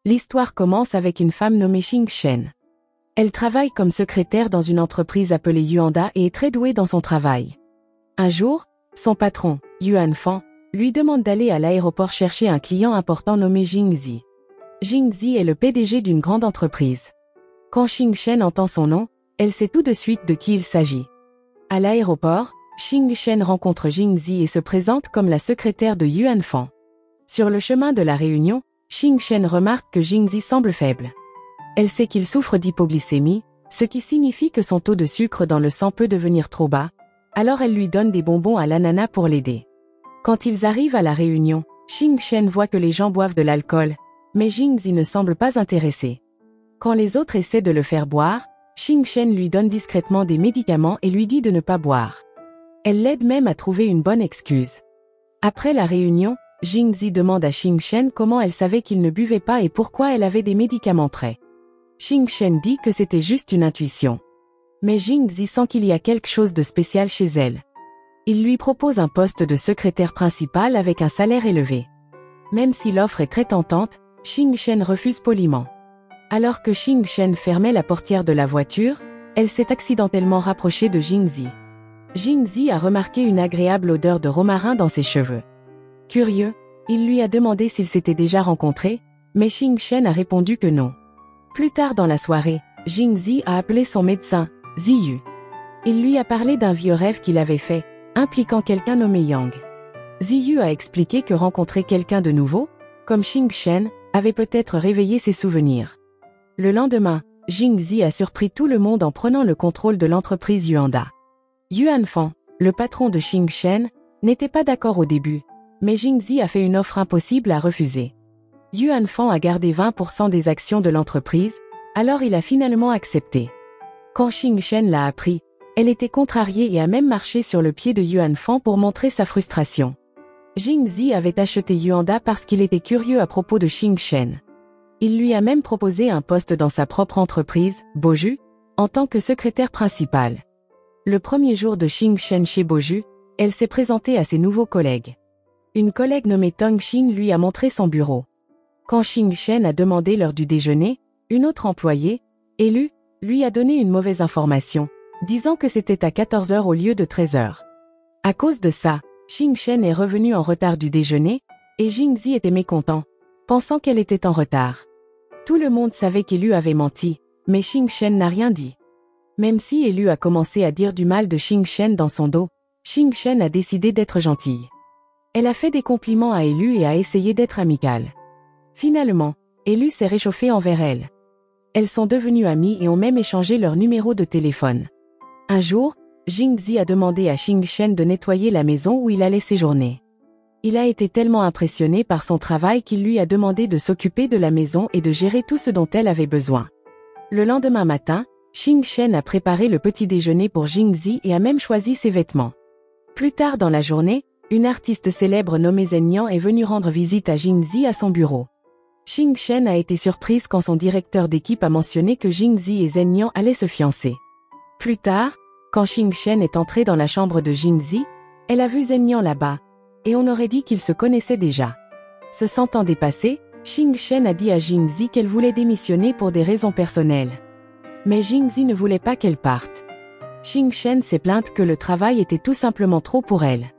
L'histoire commence avec une femme nommée Xing Shen. Elle travaille comme secrétaire dans une entreprise appelée Yuanda et est très douée dans son travail. Un jour, son patron, Yuan Fan, lui demande d'aller à l'aéroport chercher un client important nommé Jing Zi. Jing Zi est le PDG d'une grande entreprise. Quand Xing Shen entend son nom, elle sait tout de suite de qui il s'agit. À l'aéroport, Xing Shen rencontre Jing Zi et se présente comme la secrétaire de Yuan Fan. Sur le chemin de la réunion, Xing Shen remarque que Jing Zi semble faible. Elle sait qu'il souffre d'hypoglycémie, ce qui signifie que son taux de sucre dans le sang peut devenir trop bas, alors elle lui donne des bonbons à l'ananas pour l'aider. Quand ils arrivent à la réunion, Xing Shen voit que les gens boivent de l'alcool, mais Jing Zi ne semble pas intéressé. Quand les autres essaient de le faire boire, Xing Shen lui donne discrètement des médicaments et lui dit de ne pas boire. Elle l'aide même à trouver une bonne excuse. Après la réunion, Jing Zi demande à Xing Shen comment elle savait qu'il ne buvait pas et pourquoi elle avait des médicaments prêts. Xing Shen dit que c'était juste une intuition. Mais Jing Zi sent qu'il y a quelque chose de spécial chez elle. Il lui propose un poste de secrétaire principal avec un salaire élevé. Même si l'offre est très tentante, Xing Shen refuse poliment. Alors que Xing Shen fermait la portière de la voiture, elle s'est accidentellement rapprochée de Jing Zi. Jing Zi a remarqué une agréable odeur de romarin dans ses cheveux. Curieux, il lui a demandé s'ils s'étaient déjà rencontrés, mais Xing Shen a répondu que non. Plus tard dans la soirée, Jing Zi a appelé son médecin, Ziyu. Il lui a parlé d'un vieux rêve qu'il avait fait, impliquant quelqu'un nommé Yang. Ziyu a expliqué que rencontrer quelqu'un de nouveau, comme Xing Shen, avait peut-être réveillé ses souvenirs. Le lendemain, Jing Zi a surpris tout le monde en prenant le contrôle de l'entreprise Yuanda. Yuan Fan, le patron de Xing Shen, n'était pas d'accord au début, mais Jing Zi a fait une offre impossible à refuser. Yuan Fan a gardé 20% des actions de l'entreprise, alors il a finalement accepté. Quand Xing Shen l'a appris, elle était contrariée et a même marché sur le pied de Yuan Fan pour montrer sa frustration. Jing Zi avait acheté Yuanda parce qu'il était curieux à propos de Xing Shen. Il lui a même proposé un poste dans sa propre entreprise, Boju, en tant que secrétaire principal. Le premier jour de Xing Shen chez Boju, elle s'est présentée à ses nouveaux collègues. Une collègue nommée Tong Xin lui a montré son bureau. Quand Xing Shen a demandé l'heure du déjeuner, une autre employée, élue, lui a donné une mauvaise information, disant que c'était à 14 h au lieu de 13 h. À cause de ça, Xing Shen est revenue en retard du déjeuner, et Jing Zi était mécontent, pensant qu'elle était en retard. Tout le monde savait qu'Elu avait menti, mais Xing Shen n'a rien dit. Même si Elu a commencé à dire du mal de Xing Shen dans son dos, Xing Shen a décidé d'être gentille. Elle a fait des compliments à Elu et a essayé d'être amicale. Finalement, Elu s'est réchauffée envers elle. Elles sont devenues amies et ont même échangé leur numéro de téléphone. Un jour, Jing Zi a demandé à Xing Shen de nettoyer la maison où il allait séjourner. Il a été tellement impressionné par son travail qu'il lui a demandé de s'occuper de la maison et de gérer tout ce dont elle avait besoin. Le lendemain matin, Xing Shen a préparé le petit déjeuner pour Jing Zi et a même choisi ses vêtements. Plus tard dans la journée, une artiste célèbre nommée Zhen Yang est venue rendre visite à Jing Zi à son bureau. Xing Shen a été surprise quand son directeur d'équipe a mentionné que Jing Zi et Zhen Yang allaient se fiancer. Plus tard, quand Xing Shen est entrée dans la chambre de Jing Zi, elle a vu Zhen Yang là-bas, et on aurait dit qu'ils se connaissaient déjà. Se sentant dépassée, Xing Shen a dit à Jing Zi qu'elle voulait démissionner pour des raisons personnelles. Mais Jing Zi ne voulait pas qu'elle parte. Xing Shen s'est plainte que le travail était tout simplement trop pour elle.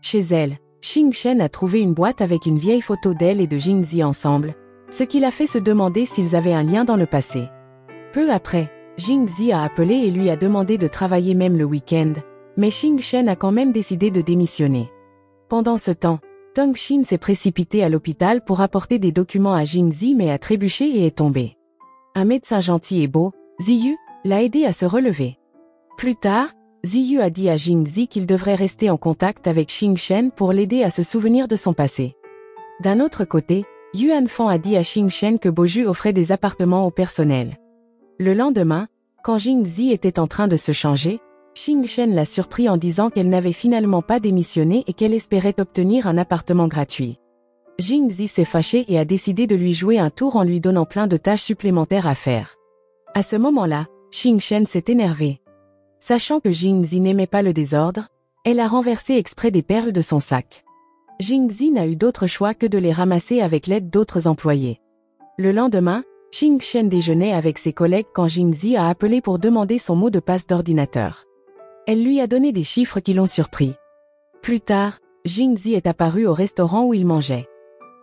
Chez elle, Xing Shen a trouvé une boîte avec une vieille photo d'elle et de Jing Zi ensemble, ce qui l'a fait se demander s'ils avaient un lien dans le passé. Peu après, Jing Zi a appelé et lui a demandé de travailler même le week-end, mais Xing Shen a quand même décidé de démissionner. Pendant ce temps, Tong Xin s'est précipité à l'hôpital pour apporter des documents à Jing Zi mais a trébuché et est tombé. Un médecin gentil et beau, Ziyu, l'a aidé à se relever. Plus tard, Ziyu a dit à Jing Zi qu'il devrait rester en contact avec Xing Shen pour l'aider à se souvenir de son passé. D'un autre côté, Yuan Fan a dit à Xing Shen que Boju offrait des appartements au personnel. Le lendemain, quand Jing Zi était en train de se changer, Xing Shen l'a surpris en disant qu'elle n'avait finalement pas démissionné et qu'elle espérait obtenir un appartement gratuit. Jing Zi s'est fâché et a décidé de lui jouer un tour en lui donnant plein de tâches supplémentaires à faire. À ce moment-là, Xing Shen s'est énervée. Sachant que Jing Zi n'aimait pas le désordre, elle a renversé exprès des perles de son sac. Jing Zi n'a eu d'autre choix que de les ramasser avec l'aide d'autres employés. Le lendemain, Xing Shen déjeunait avec ses collègues quand Jingzi a appelé pour demander son mot de passe d'ordinateur. Elle lui a donné des chiffres qui l'ont surpris. Plus tard, Jingzi est apparu au restaurant où ils mangeaient.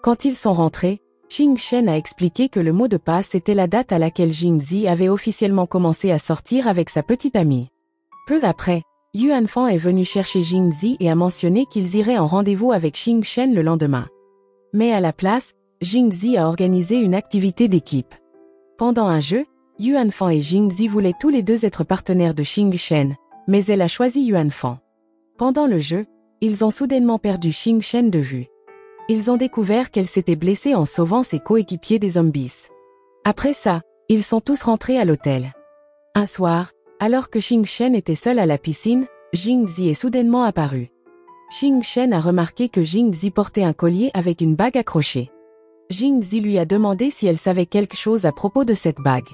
Quand ils sont rentrés, Xing Shen a expliqué que le mot de passe était la date à laquelle Jingzi avait officiellement commencé à sortir avec sa petite amie. Peu après, Yuan Fan est venu chercher Jingzi et a mentionné qu'ils iraient en rendez-vous avec Xing Shen le lendemain. Mais à la place, Jingzi a organisé une activité d'équipe. Pendant un jeu, Yuan Fan et Jingzi voulaient tous les deux être partenaires de Xing Shen, mais elle a choisi Yuan Fan. Pendant le jeu, ils ont soudainement perdu Xing Shen de vue. Ils ont découvert qu'elle s'était blessée en sauvant ses coéquipiers des zombies. Après ça, ils sont tous rentrés à l'hôtel. Un soir, alors que Xing Shen était seule à la piscine, Jingzi est soudainement apparu. Xing Shen a remarqué que Jingzi portait un collier avec une bague accrochée. Jingzi lui a demandé si elle savait quelque chose à propos de cette bague.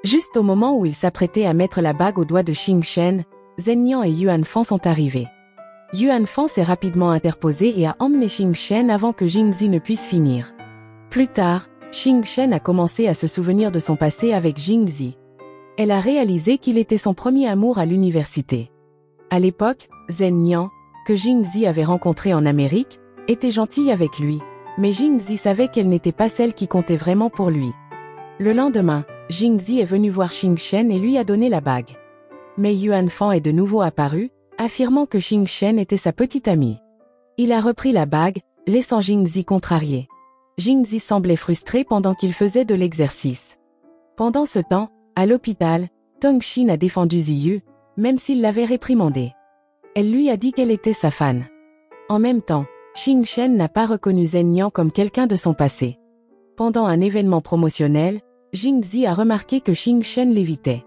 Juste au moment où il s'apprêtait à mettre la bague au doigt de Xing Shen, Zhen Niang et Yuan Fan sont arrivés. Yuan Fan s'est rapidement interposé et a emmené Xing Shen avant que Jingzi ne puisse finir. Plus tard, Xing Shen a commencé à se souvenir de son passé avec Jingzi. Elle a réalisé qu'il était son premier amour à l'université. À l'époque, Zhen Niang, que Jingzi avait rencontré en Amérique, était gentille avec lui, mais Jingzi savait qu'elle n'était pas celle qui comptait vraiment pour lui. Le lendemain, Jingzi est venu voir Xing Shen et lui a donné la bague. Mais Yuan Fan est de nouveau apparu, affirmant que Xing Shen était sa petite amie. Il a repris la bague, laissant Jingzi contrarié. Jingzi semblait frustré pendant qu'il faisait de l'exercice. Pendant ce temps, à l'hôpital, Tongxin a défendu Ziyu, même s'il l'avait réprimandée. Elle lui a dit qu'elle était sa fan. En même temps, Xing Shen n'a pas reconnu Zhen Niang comme quelqu'un de son passé. Pendant un événement promotionnel, Jingzi a remarqué que Xing Shen l'évitait.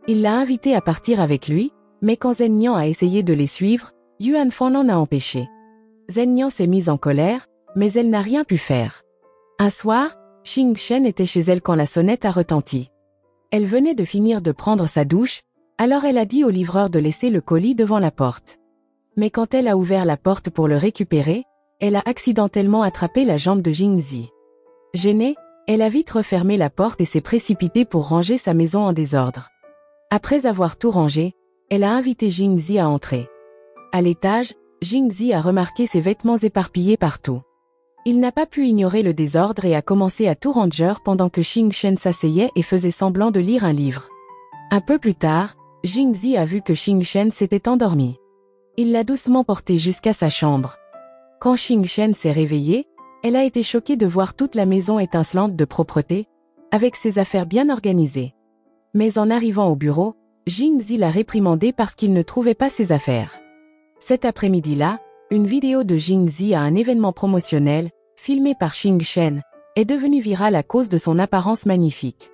Il l'a invité à partir avec lui, mais quand Zhen Niang a essayé de les suivre, Yuan Fan l'en a empêché. Zhen Niang s'est mise en colère, mais elle n'a rien pu faire. Un soir, Xing Shen était chez elle quand la sonnette a retenti. Elle venait de finir de prendre sa douche, alors elle a dit au livreur de laisser le colis devant la porte. Mais quand elle a ouvert la porte pour le récupérer, elle a accidentellement attrapé la jambe de Jingzi. Gênée, elle a vite refermé la porte et s'est précipitée pour ranger sa maison en désordre. Après avoir tout rangé, elle a invité Jingzi à entrer. À l'étage, Jingzi a remarqué ses vêtements éparpillés partout. Il n'a pas pu ignorer le désordre et a commencé à tout ranger pendant que Xing Shen s'asseyait et faisait semblant de lire un livre. Un peu plus tard, Jingzi a vu que Xing Shen s'était endormi. Il l'a doucement porté jusqu'à sa chambre. Quand Xing Shen s'est réveillée, elle a été choquée de voir toute la maison étincelante de propreté, avec ses affaires bien organisées. Mais en arrivant au bureau, Jingzi l'a réprimandé parce qu'il ne trouvait pas ses affaires. Cet après-midi-là, une vidéo de Jingzi à un événement promotionnel, filmée par Xing Shen, est devenue virale à cause de son apparence magnifique.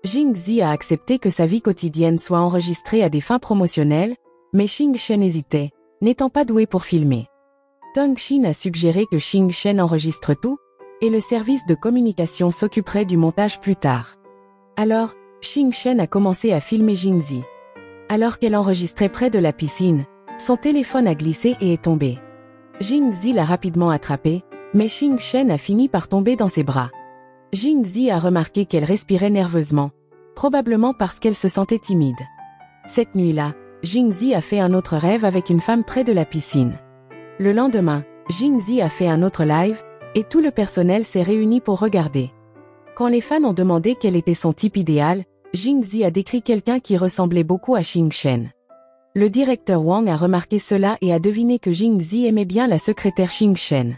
Jingzi a accepté que sa vie quotidienne soit enregistrée à des fins promotionnelles, mais Xing Shen hésitait, n'étant pas doué pour filmer. Tongxin a suggéré que Xing Shen enregistre tout, et le service de communication s'occuperait du montage plus tard. Alors, Xing Shen a commencé à filmer Jingzi. Alors qu'elle enregistrait près de la piscine, son téléphone a glissé et est tombé. Jingzi l'a rapidement attrapé, mais Xing Shen a fini par tomber dans ses bras. Jingzi a remarqué qu'elle respirait nerveusement, probablement parce qu'elle se sentait timide. Cette nuit-là, Jingzi a fait un autre rêve avec une femme près de la piscine. Le lendemain, Jingzi a fait un autre live, et tout le personnel s'est réuni pour regarder. Quand les fans ont demandé quel était son type idéal, Jingzi a décrit quelqu'un qui ressemblait beaucoup à Xing Shen. Le directeur Wang a remarqué cela et a deviné que Jingzi aimait bien la secrétaire Xing Shen.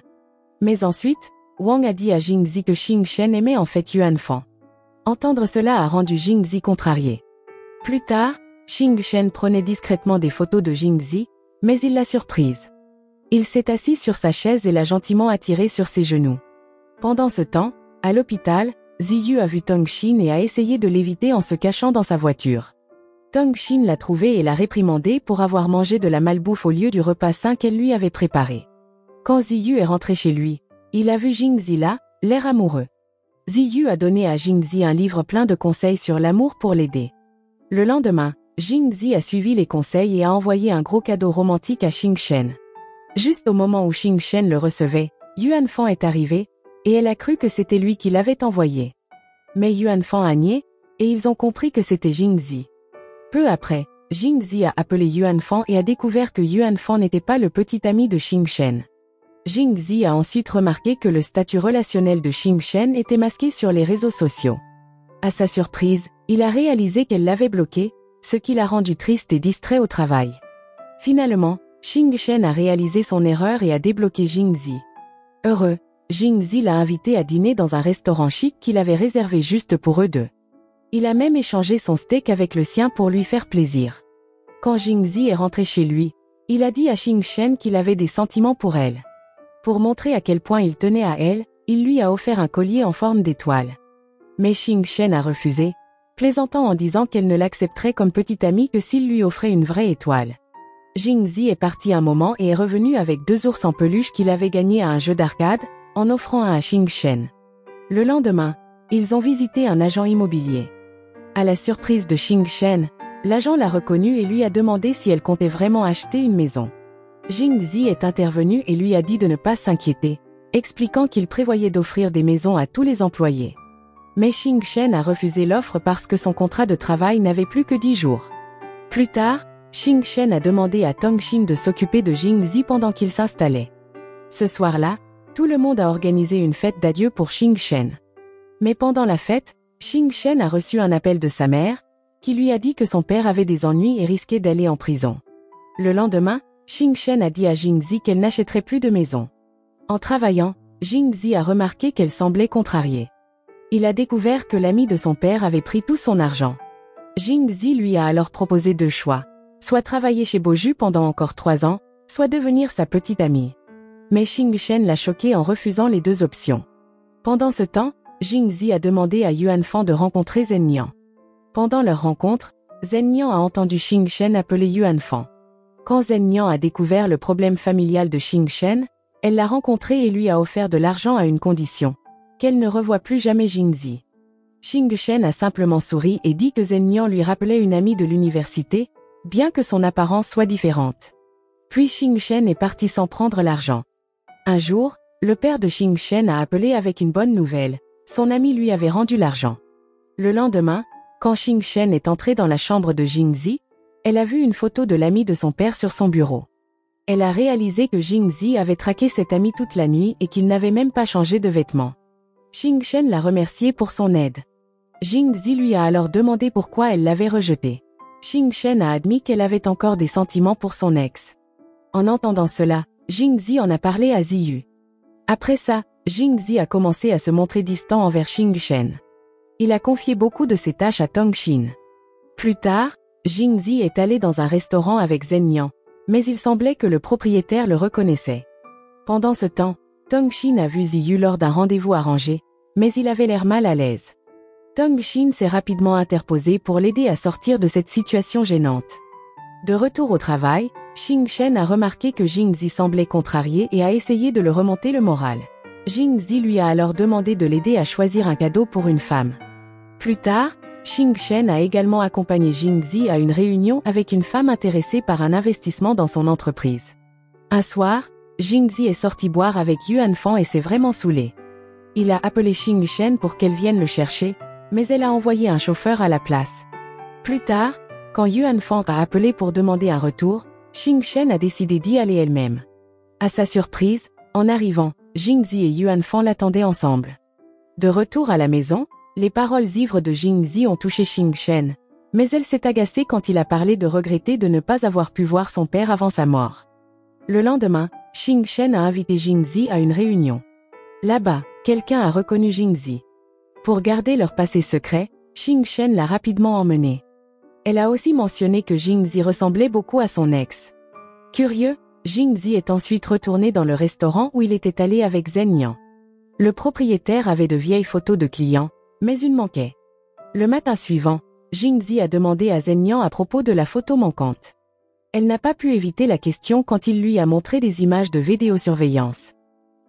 Mais ensuite, Wang a dit à Jingzi que Xing Shen aimait en fait Yuan Fan. Entendre cela a rendu Jingzi contrarié. Plus tard, Xing Shen prenait discrètement des photos de Jingzi, mais il l'a surprise. Il s'est assis sur sa chaise et l'a gentiment attirée sur ses genoux. Pendant ce temps, à l'hôpital, Ziyu a vu Tongxin et a essayé de l'éviter en se cachant dans sa voiture. Tongxin l'a trouvé et l'a réprimandé pour avoir mangé de la malbouffe au lieu du repas sain qu'elle lui avait préparé. Quand Ziyu est rentré chez lui, il a vu Jingzi là, l'air amoureux. Ziyu a donné à Jingzi un livre plein de conseils sur l'amour pour l'aider. Le lendemain, Jingzi a suivi les conseils et a envoyé un gros cadeau romantique à Xing Shen. Juste au moment où Xing Shen le recevait, Yuan Fan est arrivé, et elle a cru que c'était lui qui l'avait envoyé. Mais Yuan Fan a nié, et ils ont compris que c'était Jingzi. Peu après, Jingzi a appelé Yuan Fan et a découvert que Yuan Fan n'était pas le petit ami de Xing Shen. Jingzi a ensuite remarqué que le statut relationnel de Xing Shen était masqué sur les réseaux sociaux. À sa surprise, il a réalisé qu'elle l'avait bloqué, ce qui l'a rendu triste et distrait au travail. Finalement, Xing Shen a réalisé son erreur et a débloqué Jingzi. Heureux, Jingzi l'a invité à dîner dans un restaurant chic qu'il avait réservé juste pour eux deux. Il a même échangé son steak avec le sien pour lui faire plaisir. Quand Jingzi est rentré chez lui, il a dit à Xing Shen qu'il avait des sentiments pour elle. Pour montrer à quel point il tenait à elle, il lui a offert un collier en forme d'étoile. Mais Xing Shen a refusé, plaisantant en disant qu'elle ne l'accepterait comme petite amie que s'il lui offrait une vraie étoile. Jingzi est parti un moment et est revenu avec 2 ours en peluche qu'il avait gagnés à un jeu d'arcade, en offrant un à Xing Shen. Le lendemain, ils ont visité un agent immobilier. À la surprise de Xing Shen, l'agent l'a reconnue et lui a demandé si elle comptait vraiment acheter une maison. Jingzi est intervenu et lui a dit de ne pas s'inquiéter, expliquant qu'il prévoyait d'offrir des maisons à tous les employés. Mais Xing Shen a refusé l'offre parce que son contrat de travail n'avait plus que 10 jours. Plus tard, Xing Shen a demandé à Tong Xin de s'occuper de Jingzi pendant qu'il s'installait. Ce soir-là, tout le monde a organisé une fête d'adieu pour Xing Shen. Mais pendant la fête, Xing Shen a reçu un appel de sa mère, qui lui a dit que son père avait des ennuis et risquait d'aller en prison. Le lendemain, Xing Shen a dit à Jingzi qu'elle n'achèterait plus de maison. En travaillant, Jingzi a remarqué qu'elle semblait contrariée. Il a découvert que l'ami de son père avait pris tout son argent. Jingzi lui a alors proposé 2 choix. Soit travailler chez Boju pendant encore 3 ans, soit devenir sa petite amie. Mais Xing Shen l'a choqué en refusant les 2 options. Pendant ce temps, Jingzi a demandé à Yuan Fan de rencontrer Zhen Niang. Pendant leur rencontre, Zhen Niang a entendu Xing Shen appeler Yuan Fan. Quand Zhen Niang a découvert le problème familial de Xing Shen, elle l'a rencontré et lui a offert de l'argent à une condition, qu'elle ne revoie plus jamais Jingzi. Xing Shen a simplement souri et dit que Zhen Niang lui rappelait une amie de l'université, bien que son apparence soit différente. Puis Xing Shen est parti sans prendre l'argent. Un jour, le père de Xing Shen a appelé avec une bonne nouvelle, son ami lui avait rendu l'argent. Le lendemain, quand Xing Shen est entrée dans la chambre de Jingzi, elle a vu une photo de l'ami de son père sur son bureau. Elle a réalisé que Jingzi avait traqué cet ami toute la nuit et qu'il n'avait même pas changé de vêtements. Xing Shen l'a remercié pour son aide. Jingzi lui a alors demandé pourquoi elle l'avait rejeté. Xing Shen a admis qu'elle avait encore des sentiments pour son ex. En entendant cela, Jingzi en a parlé à Ziyu. Après ça, Jingzi a commencé à se montrer distant envers Xing Shen. Il a confié beaucoup de ses tâches à Tong Xin. Plus tard, Jingzi est allé dans un restaurant avec Zhen Niang, mais il semblait que le propriétaire le reconnaissait. Pendant ce temps, Tong Xin a vu Ziyu lors d'un rendez-vous arrangé, mais il avait l'air mal à l'aise. Tong Xin s'est rapidement interposé pour l'aider à sortir de cette situation gênante. De retour au travail, Xing Shen a remarqué que Jingzi semblait contrarié et a essayé de le remonter le moral. Jingzi lui a alors demandé de l'aider à choisir un cadeau pour une femme. Plus tard, Xing Shen a également accompagné Jingzi à une réunion avec une femme intéressée par un investissement dans son entreprise. Un soir, Jingzi est sorti boire avec Yuan Fan et s'est vraiment saoulé. Il a appelé Xing Shen pour qu'elle vienne le chercher, mais elle a envoyé un chauffeur à la place. Plus tard, quand Yuan Fan a appelé pour demander un retour, Xing Shen a décidé d'y aller elle-même. À sa surprise, en arrivant, Jingzi et Yuan Fan l'attendaient ensemble. De retour à la maison, les paroles ivres de Jingzi ont touché Xing Shen, mais elle s'est agacée quand il a parlé de regretter de ne pas avoir pu voir son père avant sa mort. Le lendemain, Xing Shen a invité Jingzi à une réunion. Là-bas, quelqu'un a reconnu Jingzi. Pour garder leur passé secret, Xing Shen l'a rapidement emmenée. Elle a aussi mentionné que Jingzi ressemblait beaucoup à son ex. Curieux, Jingzi est ensuite retourné dans le restaurant où il était allé avec Zhen Niang. Le propriétaire avait de vieilles photos de clients, mais une manquait. Le matin suivant, Jingzi a demandé à Zhen Niang à propos de la photo manquante. Elle n'a pas pu éviter la question quand il lui a montré des images de vidéosurveillance.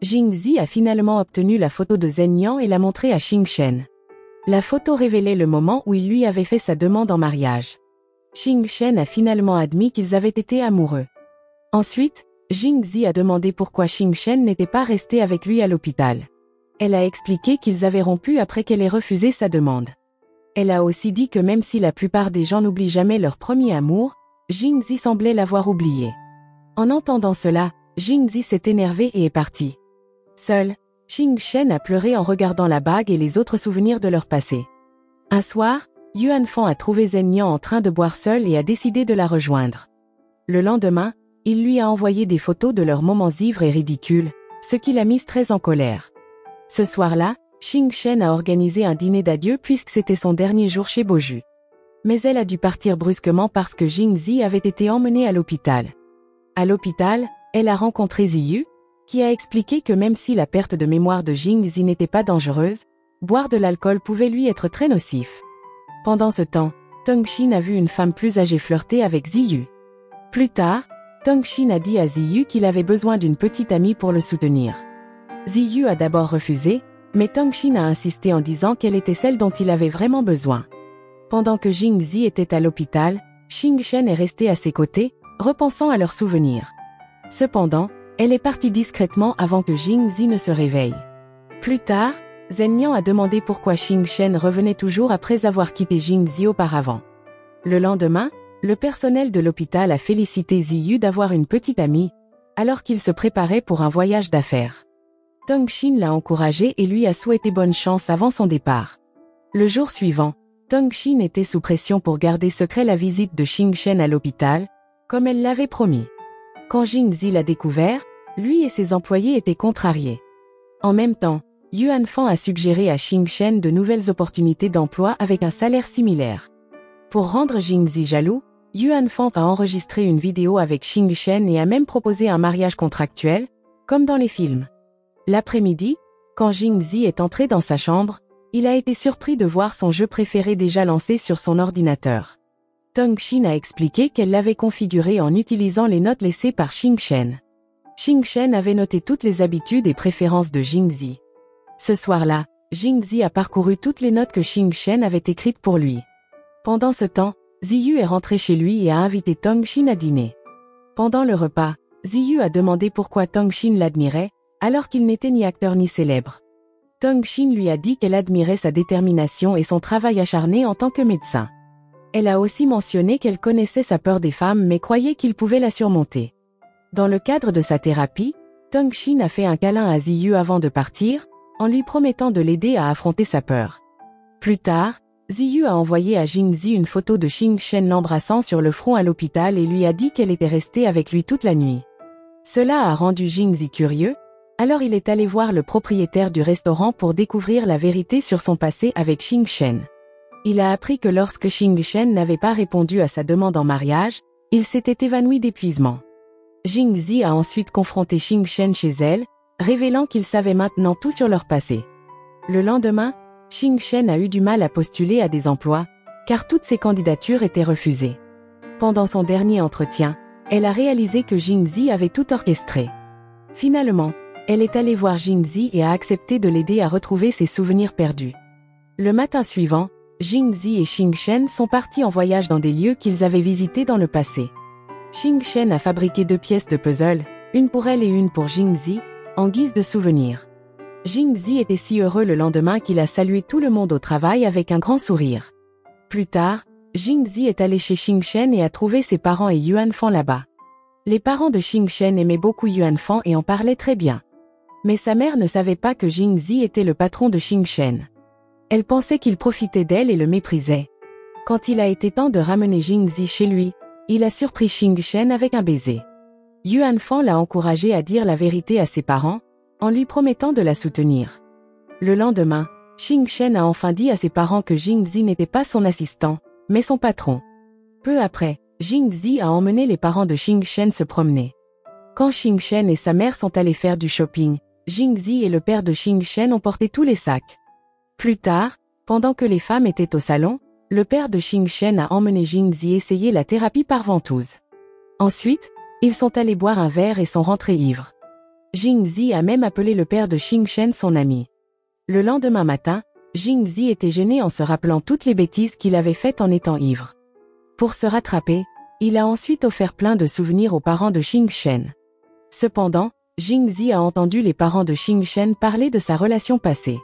Jingzi a finalement obtenu la photo de Zhen Niang et l'a montrée à Xing Shen. La photo révélait le moment où il lui avait fait sa demande en mariage. Xing Shen a finalement admis qu'ils avaient été amoureux. Ensuite, Jingzi a demandé pourquoi Xing Shen n'était pas resté avec lui à l'hôpital. Elle a expliqué qu'ils avaient rompu après qu'elle ait refusé sa demande. Elle a aussi dit que même si la plupart des gens n'oublient jamais leur premier amour, Jingzi semblait l'avoir oublié. En entendant cela, Jingzi s'est énervé et est parti. Seul, Xing Shen a pleuré en regardant la bague et les autres souvenirs de leur passé. Un soir, Yuan Fan a trouvé Zhen Yan en train de boire seul et a décidé de la rejoindre. Le lendemain, il lui a envoyé des photos de leurs moments ivres et ridicules, ce qui l'a mise très en colère. Ce soir-là, Xing Shen a organisé un dîner d'adieu puisque c'était son dernier jour chez Boju. Mais elle a dû partir brusquement parce que Jingzi avait été emmenée à l'hôpital. À l'hôpital, elle a rencontré Ziyu, qui a expliqué que même si la perte de mémoire de Jingzi n'était pas dangereuse, boire de l'alcool pouvait lui être très nocif. Pendant ce temps, Tongxin a vu une femme plus âgée flirter avec Ziyu. Plus tard, Tongxin a dit à Ziyu qu'il avait besoin d'une petite amie pour le soutenir. Ziyu a d'abord refusé, mais Tongxin a insisté en disant qu'elle était celle dont il avait vraiment besoin. Pendant que Jingzi était à l'hôpital, Xing Shen est restée à ses côtés, repensant à leurs souvenirs. Cependant, elle est partie discrètement avant que Jingzi ne se réveille. Plus tard, Zhen Yan a demandé pourquoi Xing Shen revenait toujours après avoir quitté Jingzi auparavant. Le lendemain, le personnel de l'hôpital a félicité Ziyu d'avoir une petite amie, alors qu'il se préparait pour un voyage d'affaires. Tongxin l'a encouragé et lui a souhaité bonne chance avant son départ. Le jour suivant, Tongxin était sous pression pour garder secret la visite de Xing Shen à l'hôpital, comme elle l'avait promis. Quand Jingzi l'a découvert, lui et ses employés étaient contrariés. En même temps, Yuan Fan a suggéré à Xing Shen de nouvelles opportunités d'emploi avec un salaire similaire. Pour rendre Jingzi jaloux, Yuan Fan a enregistré une vidéo avec Xing Shen et a même proposé un mariage contractuel, comme dans les films. L'après-midi, quand Jingzi est entré dans sa chambre, il a été surpris de voir son jeu préféré déjà lancé sur son ordinateur. Tongxin a expliqué qu'elle l'avait configuré en utilisant les notes laissées par Xing Shen. Xing Shen avait noté toutes les habitudes et préférences de Jingzi. Ce soir-là, Jingzi a parcouru toutes les notes que Xing Shen avait écrites pour lui. Pendant ce temps, Ziyu est rentré chez lui et a invité Tongxin à dîner. Pendant le repas, Ziyu a demandé pourquoi Tongxin l'admirait, alors qu'il n'était ni acteur ni célèbre. Tongxin lui a dit qu'elle admirait sa détermination et son travail acharné en tant que médecin. Elle a aussi mentionné qu'elle connaissait sa peur des femmes mais croyait qu'il pouvait la surmonter. Dans le cadre de sa thérapie, Tongxin a fait un câlin à Ziyu avant de partir, en lui promettant de l'aider à affronter sa peur. Plus tard, Ziyu a envoyé à Jingzi une photo de Xing Shen l'embrassant sur le front à l'hôpital et lui a dit qu'elle était restée avec lui toute la nuit. Cela a rendu Jingzi curieux, alors il est allé voir le propriétaire du restaurant pour découvrir la vérité sur son passé avec Xing Shen. Il a appris que lorsque Xing Shen n'avait pas répondu à sa demande en mariage, il s'était évanoui d'épuisement. Jingzi a ensuite confronté Xing Shen chez elle, révélant qu'il savait maintenant tout sur leur passé. Le lendemain, Xing Shen a eu du mal à postuler à des emplois, car toutes ses candidatures étaient refusées. Pendant son dernier entretien, elle a réalisé que Jingzi avait tout orchestré. Finalement, elle est allée voir Jingzi et a accepté de l'aider à retrouver ses souvenirs perdus. Le matin suivant, Jingzi et Xing Shen sont partis en voyage dans des lieux qu'ils avaient visités dans le passé. Xing Shen a fabriqué 2 pièces de puzzle, une pour elle et une pour Jingzi, en guise de souvenir. Jingzi était si heureux le lendemain qu'il a salué tout le monde au travail avec un grand sourire. Plus tard, Jingzi est allé chez Xing Shen et a trouvé ses parents et Yuan Fan là-bas. Les parents de Xing Shen aimaient beaucoup Yuan Fan et en parlaient très bien. Mais sa mère ne savait pas que Jingzi était le patron de Xing Shen. Elle pensait qu'il profitait d'elle et le méprisait. Quand il a été temps de ramener Jingzi chez lui, il a surpris Xing Shen avec un baiser. Yuan Fan l'a encouragé à dire la vérité à ses parents, en lui promettant de la soutenir. Le lendemain, Xing Shen a enfin dit à ses parents que Jingzi n'était pas son assistant, mais son patron. Peu après, Jingzi a emmené les parents de Xing Shen se promener. Quand Xing Shen et sa mère sont allés faire du shopping, Jingzi et le père de Xing Shen ont porté tous les sacs. Plus tard, pendant que les femmes étaient au salon, le père de Xing Shen a emmené Jingzi essayer la thérapie par ventouse. Ensuite, ils sont allés boire un verre et sont rentrés ivres. Jingzi a même appelé le père de Xing Shen son ami. Le lendemain matin, Jingzi était gêné en se rappelant toutes les bêtises qu'il avait faites en étant ivre. Pour se rattraper, il a ensuite offert plein de souvenirs aux parents de Xing Shen. Cependant, Jingzi a entendu les parents de Xing-Shen parler de sa relation passée.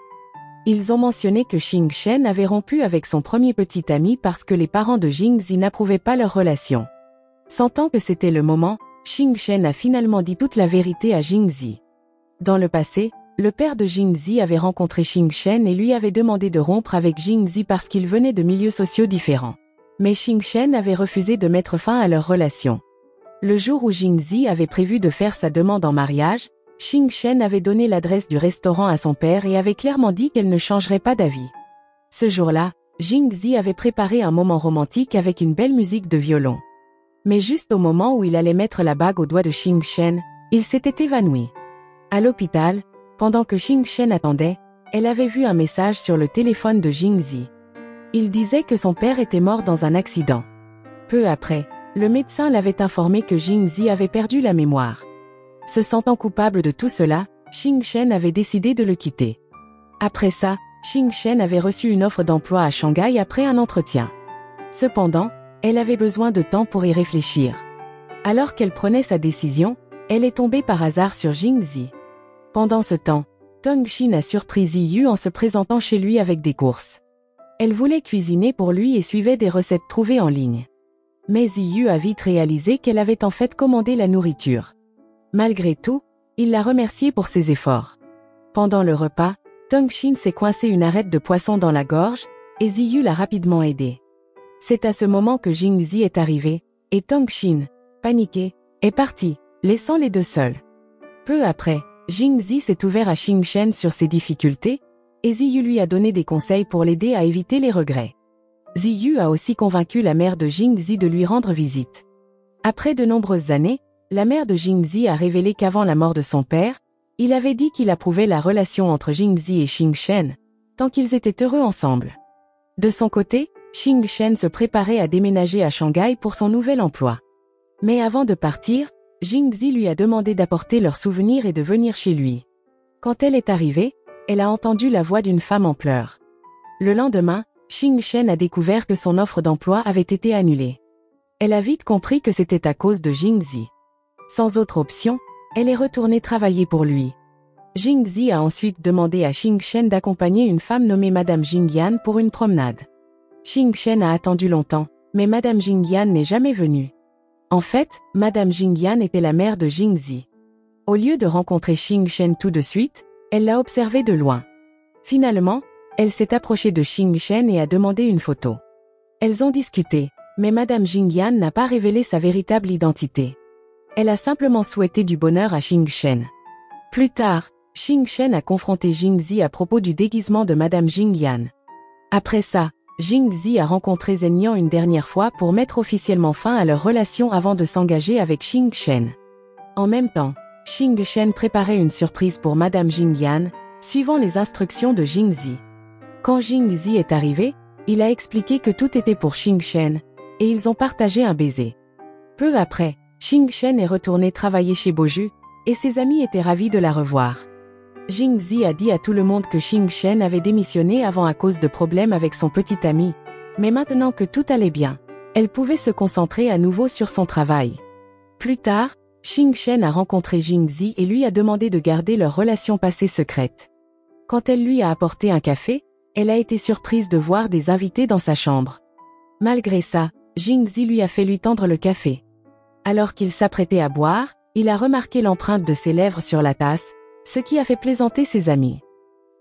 Ils ont mentionné que Xing-Shen avait rompu avec son premier petit ami parce que les parents de Jingzi n'approuvaient pas leur relation. Sentant que c'était le moment, Xing-Shen a finalement dit toute la vérité à Jingzi. Dans le passé, le père de Jingzi avait rencontré Xing-Shen et lui avait demandé de rompre avec Jingzi parce qu'ils venaient de milieux sociaux différents. Mais Xing-Shen avait refusé de mettre fin à leur relation. Le jour où Jingzi avait prévu de faire sa demande en mariage, Xing-Shen avait donné l'adresse du restaurant à son père et avait clairement dit qu'elle ne changerait pas d'avis. Ce jour-là, Jingzi avait préparé un moment romantique avec une belle musique de violon. Mais juste au moment où il allait mettre la bague au doigt de Xing-Shen, il s'était évanoui. À l'hôpital, pendant que Xing-Shen attendait, elle avait vu un message sur le téléphone de Jingzi. Il disait que son père était mort dans un accident. Peu après, le médecin l'avait informé que Jingzi avait perdu la mémoire. Se sentant coupable de tout cela, Xing-Shen avait décidé de le quitter. Après ça, Xing-Shen avait reçu une offre d'emploi à Shanghai après un entretien. Cependant, elle avait besoin de temps pour y réfléchir. Alors qu'elle prenait sa décision, elle est tombée par hasard sur Jingzi. Pendant ce temps, Tongxin a surpris Ziyu en se présentant chez lui avec des courses. Elle voulait cuisiner pour lui et suivait des recettes trouvées en ligne. Mais Ziyu a vite réalisé qu'elle avait en fait commandé la nourriture. Malgré tout, il l'a remerciée pour ses efforts. Pendant le repas, Tongxin s'est coincé une arête de poisson dans la gorge, et Ziyu l'a rapidement aidé. C'est à ce moment que Jingzi est arrivé, et Tongxin, paniqué, est parti, laissant les deux seuls. Peu après, Jingzi s'est ouvert à Xing-Shen sur ses difficultés, et Ziyu lui a donné des conseils pour l'aider à éviter les regrets. Ziyu a aussi convaincu la mère de Jingzi de lui rendre visite. Après de nombreuses années, la mère de Jingzi a révélé qu'avant la mort de son père, il avait dit qu'il approuvait la relation entre Jingzi et Xing-Shen, tant qu'ils étaient heureux ensemble. De son côté, Xing-Shen se préparait à déménager à Shanghai pour son nouvel emploi. Mais avant de partir, Jingzi lui a demandé d'apporter leurs souvenirs et de venir chez lui. Quand elle est arrivée, elle a entendu la voix d'une femme en pleurs. Le lendemain, Xing-Shen a découvert que son offre d'emploi avait été annulée. Elle a vite compris que c'était à cause de Jingzi. Sans autre option, elle est retournée travailler pour lui. Jingzi a ensuite demandé à Xing-Shen d'accompagner une femme nommée Madame Jingyan pour une promenade. Xing-Shen a attendu longtemps, mais Madame Jingyan n'est jamais venue. En fait, Madame Jingyan était la mère de Jingzi. Au lieu de rencontrer Xing-Shen tout de suite, elle l'a observé de loin. Finalement, elle s'est approchée de Xing-Shen et a demandé une photo. Elles ont discuté, mais Madame Jingyan n'a pas révélé sa véritable identité. Elle a simplement souhaité du bonheur à Xing-Shen. Plus tard, Xing-Shen a confronté Jingzi à propos du déguisement de Madame Jingyan. Après ça, Jingzi a rencontré Zhenyan une dernière fois pour mettre officiellement fin à leur relation avant de s'engager avec Xing-Shen. En même temps, Xing-Shen préparait une surprise pour Madame Jingyan, suivant les instructions de Jingzi. Quand Jingzi est arrivé, il a expliqué que tout était pour Xing-Shen, et ils ont partagé un baiser. Peu après, Xing-Shen est retourné travailler chez Boju, et ses amis étaient ravis de la revoir. Jingzi a dit à tout le monde que Xing-Shen avait démissionné avant à cause de problèmes avec son petit ami, mais maintenant que tout allait bien, elle pouvait se concentrer à nouveau sur son travail. Plus tard, Xing-Shen a rencontré Jingzi et lui a demandé de garder leur relation passée secrète. Quand elle lui a apporté un café, elle a été surprise de voir des invités dans sa chambre. Malgré ça, Jingzi lui a fait lui tendre le café. Alors qu'il s'apprêtait à boire, il a remarqué l'empreinte de ses lèvres sur la tasse, ce qui a fait plaisanter ses amis.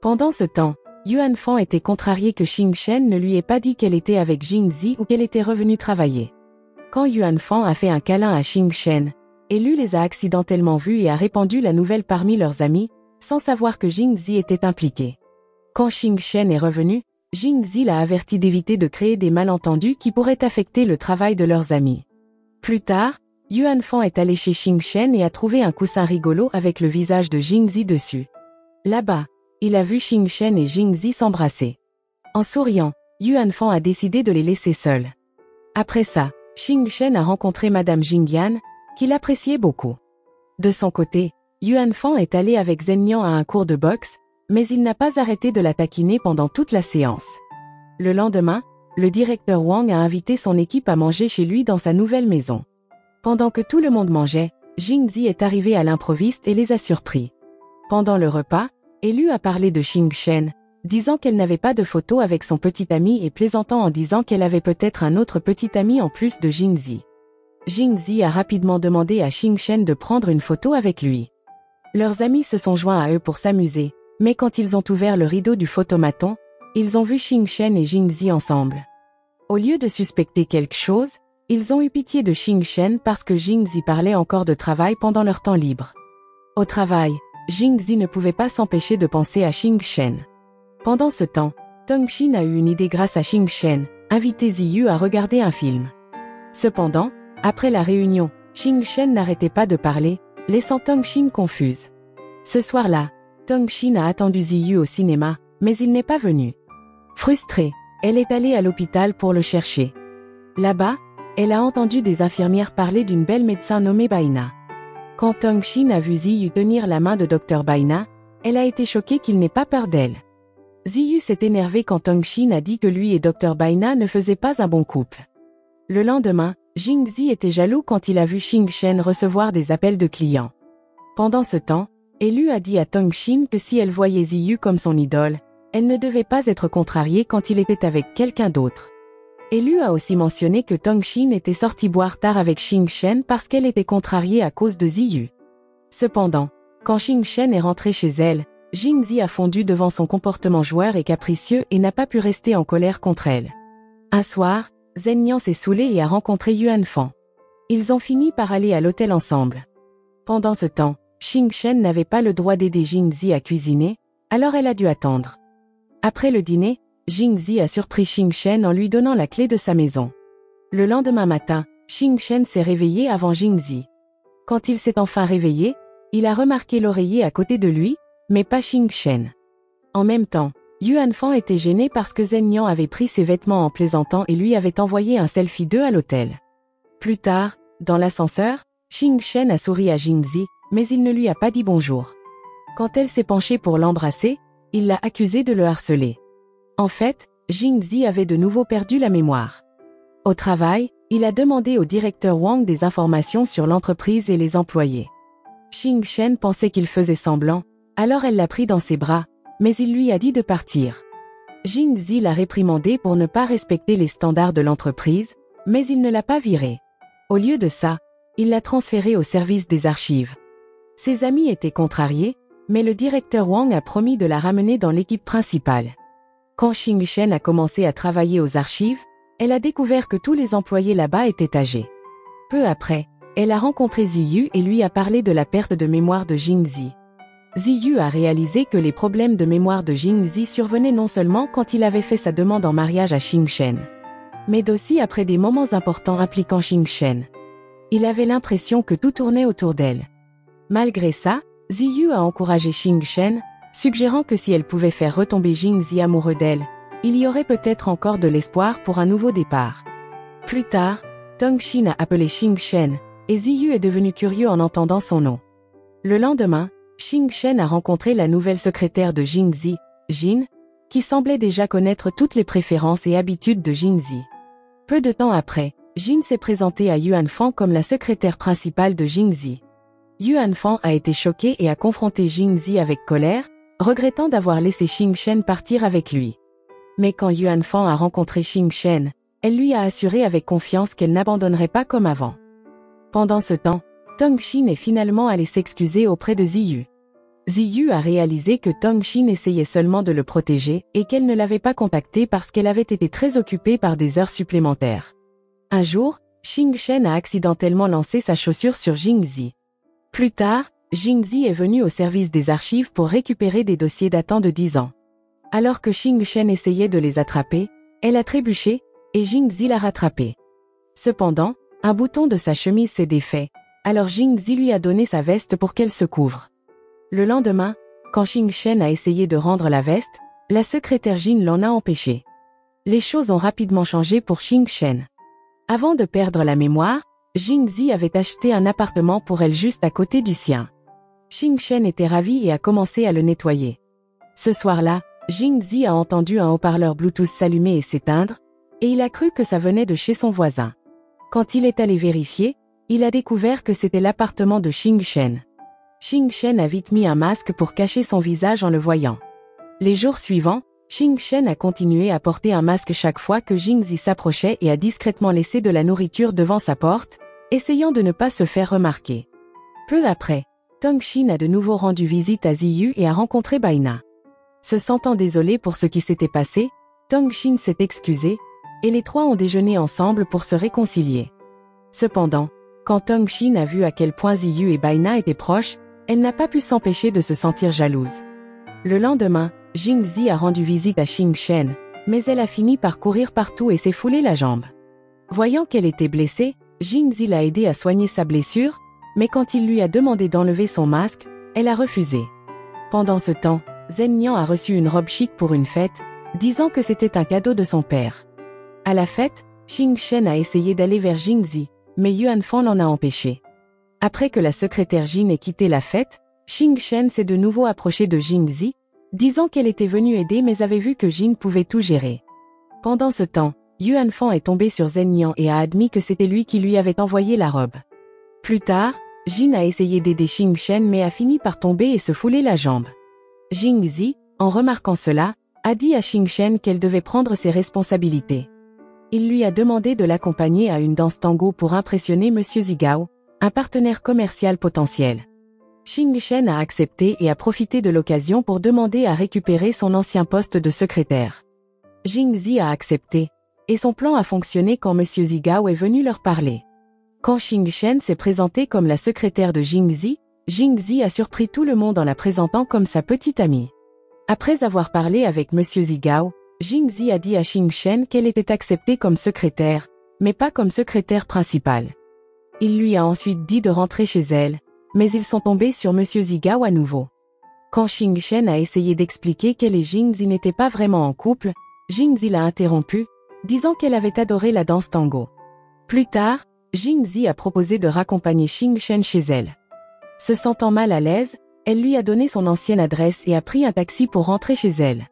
Pendant ce temps, Yuan Fan était contrarié que Xing-Shen ne lui ait pas dit qu'elle était avec Jingzi ou qu'elle était revenue travailler. Quand Yuan Fan a fait un câlin à Xing-Shen, Elu les a accidentellement vus et a répandu la nouvelle parmi leurs amis, sans savoir que Jingzi était impliqué. Quand Xing-Shen est revenu, Jingzi l'a averti d'éviter de créer des malentendus qui pourraient affecter le travail de leurs amis. Plus tard, Yuan Fan est allé chez Xing-Shen et a trouvé un coussin rigolo avec le visage de Jingzi dessus. Là-bas, il a vu Xing-Shen et Jingzi s'embrasser. En souriant, Yuan Fan a décidé de les laisser seuls. Après ça, Xing-Shen a rencontré Madame Jingyan, qu'il appréciait beaucoup. De son côté, Yuan Fan est allé avec Zhenyan à un cours de boxe, mais il n'a pas arrêté de la taquiner pendant toute la séance. Le lendemain, le directeur Wang a invité son équipe à manger chez lui dans sa nouvelle maison. Pendant que tout le monde mangeait, Jingzi est arrivé à l'improviste et les a surpris. Pendant le repas, Elu a parlé de Xingchen, disant qu'elle n'avait pas de photo avec son petit ami et plaisantant en disant qu'elle avait peut-être un autre petit ami en plus de Jingzi. Jingzi a rapidement demandé à Xingchen de prendre une photo avec lui. Leurs amis se sont joints à eux pour s'amuser, mais quand ils ont ouvert le rideau du photomaton, ils ont vu Xingchen et Jingzi ensemble. Au lieu de suspecter quelque chose, ils ont eu pitié de Xingchen parce que Jingzi parlait encore de travail pendant leur temps libre. Au travail, Jingzi ne pouvait pas s'empêcher de penser à Xingchen. Pendant ce temps, Tongxin a eu une idée grâce à Xingchen, inviter Ziyu à regarder un film. Cependant, après la réunion, Xingchen n'arrêtait pas de parler, laissant Tongxin confuse. Ce soir-là, Tongxin a attendu Ziyu au cinéma, mais il n'est pas venu. Frustrée, elle est allée à l'hôpital pour le chercher. Là-bas, elle a entendu des infirmières parler d'une belle médecin nommée Baina. Quand Tongxin a vu Ziyu tenir la main de Dr Baina, elle a été choquée qu'il n'ait pas peur d'elle. Ziyu s'est énervé quand Tongxin a dit que lui et Dr Baina ne faisaient pas un bon couple. Le lendemain, Jingzi était jaloux quand il a vu Xingchen recevoir des appels de clients. Pendant ce temps, Elu a dit à Tongxin que si elle voyait Ziyu comme son idole, elle ne devait pas être contrariée quand il était avec quelqu'un d'autre. Elu a aussi mentionné que Tongxin était sortie boire tard avec Xingchen parce qu'elle était contrariée à cause de Ziyu. Cependant, quand Xingchen est rentrée chez elle, Jingzi a fondu devant son comportement joueur et capricieux et n'a pas pu rester en colère contre elle. Un soir, Zhen Nian s'est saoulé et a rencontré Yuan Fan. Ils ont fini par aller à l'hôtel ensemble. Pendant ce temps, Xingchen n'avait pas le droit d'aider Jingzi à cuisiner, alors elle a dû attendre. Après le dîner, Jingzi a surpris Xingchen en lui donnant la clé de sa maison. Le lendemain matin, Xingchen s'est réveillé avant Jingzi. Quand il s'est enfin réveillé, il a remarqué l'oreiller à côté de lui, mais pas Xingchen. En même temps, Yuan Fan était gêné parce que Zhen Nian avait pris ses vêtements en plaisantant et lui avait envoyé un selfie d'eux à l'hôtel. Plus tard, dans l'ascenseur, Xingchen a souri à Jingzi, mais il ne lui a pas dit bonjour. Quand elle s'est penchée pour l'embrasser, il l'a accusé de le harceler. En fait, Jingzi avait de nouveau perdu la mémoire. Au travail, il a demandé au directeur Wang des informations sur l'entreprise et les employés. Xingchen pensait qu'il faisait semblant, alors elle l'a pris dans ses bras, mais il lui a dit de partir. Jingzi l'a réprimandé pour ne pas respecter les standards de l'entreprise, mais il ne l'a pas viré. Au lieu de ça, il l'a transféré au service des archives. Ses amis étaient contrariés, mais le directeur Wang a promis de la ramener dans l'équipe principale. Quand Xingchen a commencé à travailler aux archives, elle a découvert que tous les employés là-bas étaient âgés. Peu après, elle a rencontré Ziyu et lui a parlé de la perte de mémoire de Jingzi. Ziyu a réalisé que les problèmes de mémoire de Jingzi survenaient non seulement quand il avait fait sa demande en mariage à Xingchen, mais aussi après des moments importants impliquant Xingchen. Il avait l'impression que tout tournait autour d'elle. Malgré ça, Ziyu a encouragé Xingchen, suggérant que si elle pouvait faire retomber Jingzi amoureux d'elle, il y aurait peut-être encore de l'espoir pour un nouveau départ. Plus tard, Tongxin a appelé Xingchen, et Ziyu est devenu curieux en entendant son nom. Le lendemain, Xingchen a rencontré la nouvelle secrétaire de Jingzi, Jin, qui semblait déjà connaître toutes les préférences et habitudes de Jingzi. Peu de temps après, Jin s'est présenté à Yuan Fan comme la secrétaire principale de Jingzi. Yuan Fan a été choqué et a confronté Jingzi avec colère, regrettant d'avoir laissé Xingchen partir avec lui. Mais quand Yuan Fan a rencontré Xingchen, elle lui a assuré avec confiance qu'elle n'abandonnerait pas comme avant. Pendant ce temps, Tongxin est finalement allé s'excuser auprès de Ziyu. Ziyu a réalisé que Tongxin essayait seulement de le protéger et qu'elle ne l'avait pas contacté parce qu'elle avait été très occupée par des heures supplémentaires. Un jour, Xingchen a accidentellement lancé sa chaussure sur Jingzi. Plus tard, Jingzi est venu au service des archives pour récupérer des dossiers datant de 10 ans. Alors que Xingchen essayait de les attraper, elle a trébuché, et Jingzi l'a rattrapée. Cependant, un bouton de sa chemise s'est défait, alors Jingzi lui a donné sa veste pour qu'elle se couvre. Le lendemain, quand Xingchen a essayé de rendre la veste, la secrétaire Jin l'en a empêché. Les choses ont rapidement changé pour Xingchen. Avant de perdre la mémoire, Jingzi avait acheté un appartement pour elle juste à côté du sien. Xingchen était ravie et a commencé à le nettoyer. Ce soir-là, Jingzi a entendu un haut-parleur Bluetooth s'allumer et s'éteindre, et il a cru que ça venait de chez son voisin. Quand il est allé vérifier, il a découvert que c'était l'appartement de Xing Shen. Xing Shen a vite mis un masque pour cacher son visage en le voyant. Les jours suivants, Xing Shen a continué à porter un masque chaque fois que Jingzi s'approchait et a discrètement laissé de la nourriture devant sa porte, essayant de ne pas se faire remarquer. Peu après, Tong Xin a de nouveau rendu visite à Ziyu et a rencontré Baina. Se sentant désolé pour ce qui s'était passé, Tong Xin s'est excusé, et les trois ont déjeuné ensemble pour se réconcilier. Cependant, quand Tong Xin a vu à quel point Ziyu et Baina étaient proches, elle n'a pas pu s'empêcher de se sentir jalouse. Le lendemain, Jingzi a rendu visite à Xing Shen, mais elle a fini par courir partout et s'est foulé la jambe. Voyant qu'elle était blessée, Jingzi l'a aidée à soigner sa blessure, mais quand il lui a demandé d'enlever son masque, elle a refusé. Pendant ce temps, Zhen Nian a reçu une robe chic pour une fête, disant que c'était un cadeau de son père. À la fête, Xing Shen a essayé d'aller vers Jingzi, mais Yuan Fan l'en a empêché. Après que la secrétaire Jin ait quitté la fête, Xing Shen s'est de nouveau approchée de Jingzi, disant qu'elle était venue aider mais avait vu que Jin pouvait tout gérer. Pendant ce temps, Yuan Fan est tombé sur Zhen Nian et a admis que c'était lui qui lui avait envoyé la robe. Plus tard, Jin a essayé d'aider Xing Shen mais a fini par tomber et se fouler la jambe. Jingzi, en remarquant cela, a dit à Xing Shen qu'elle devait prendre ses responsabilités. Il lui a demandé de l'accompagner à une danse tango pour impressionner Monsieur Zigao, un partenaire commercial potentiel. Xing Shen a accepté et a profité de l'occasion pour demander à récupérer son ancien poste de secrétaire. Jingzi a accepté, et son plan a fonctionné quand Monsieur Zigao est venu leur parler. Quand Xing Shen s'est présentée comme la secrétaire de Jingzi, Jingzi a surpris tout le monde en la présentant comme sa petite amie. Après avoir parlé avec Monsieur Zigao, Jingzi a dit à Xing Shen qu'elle était acceptée comme secrétaire, mais pas comme secrétaire principale. Il lui a ensuite dit de rentrer chez elle, mais ils sont tombés sur Monsieur Zigao à nouveau. Quand Xing Shen a essayé d'expliquer qu'elle et Jingzi n'étaient pas vraiment en couple, Jingzi l'a interrompu, disant qu'elle avait adoré la danse tango. Plus tard, Jingzi a proposé de raccompagner Xing Shen chez elle. Se sentant mal à l'aise, elle lui a donné son ancienne adresse et a pris un taxi pour rentrer chez elle.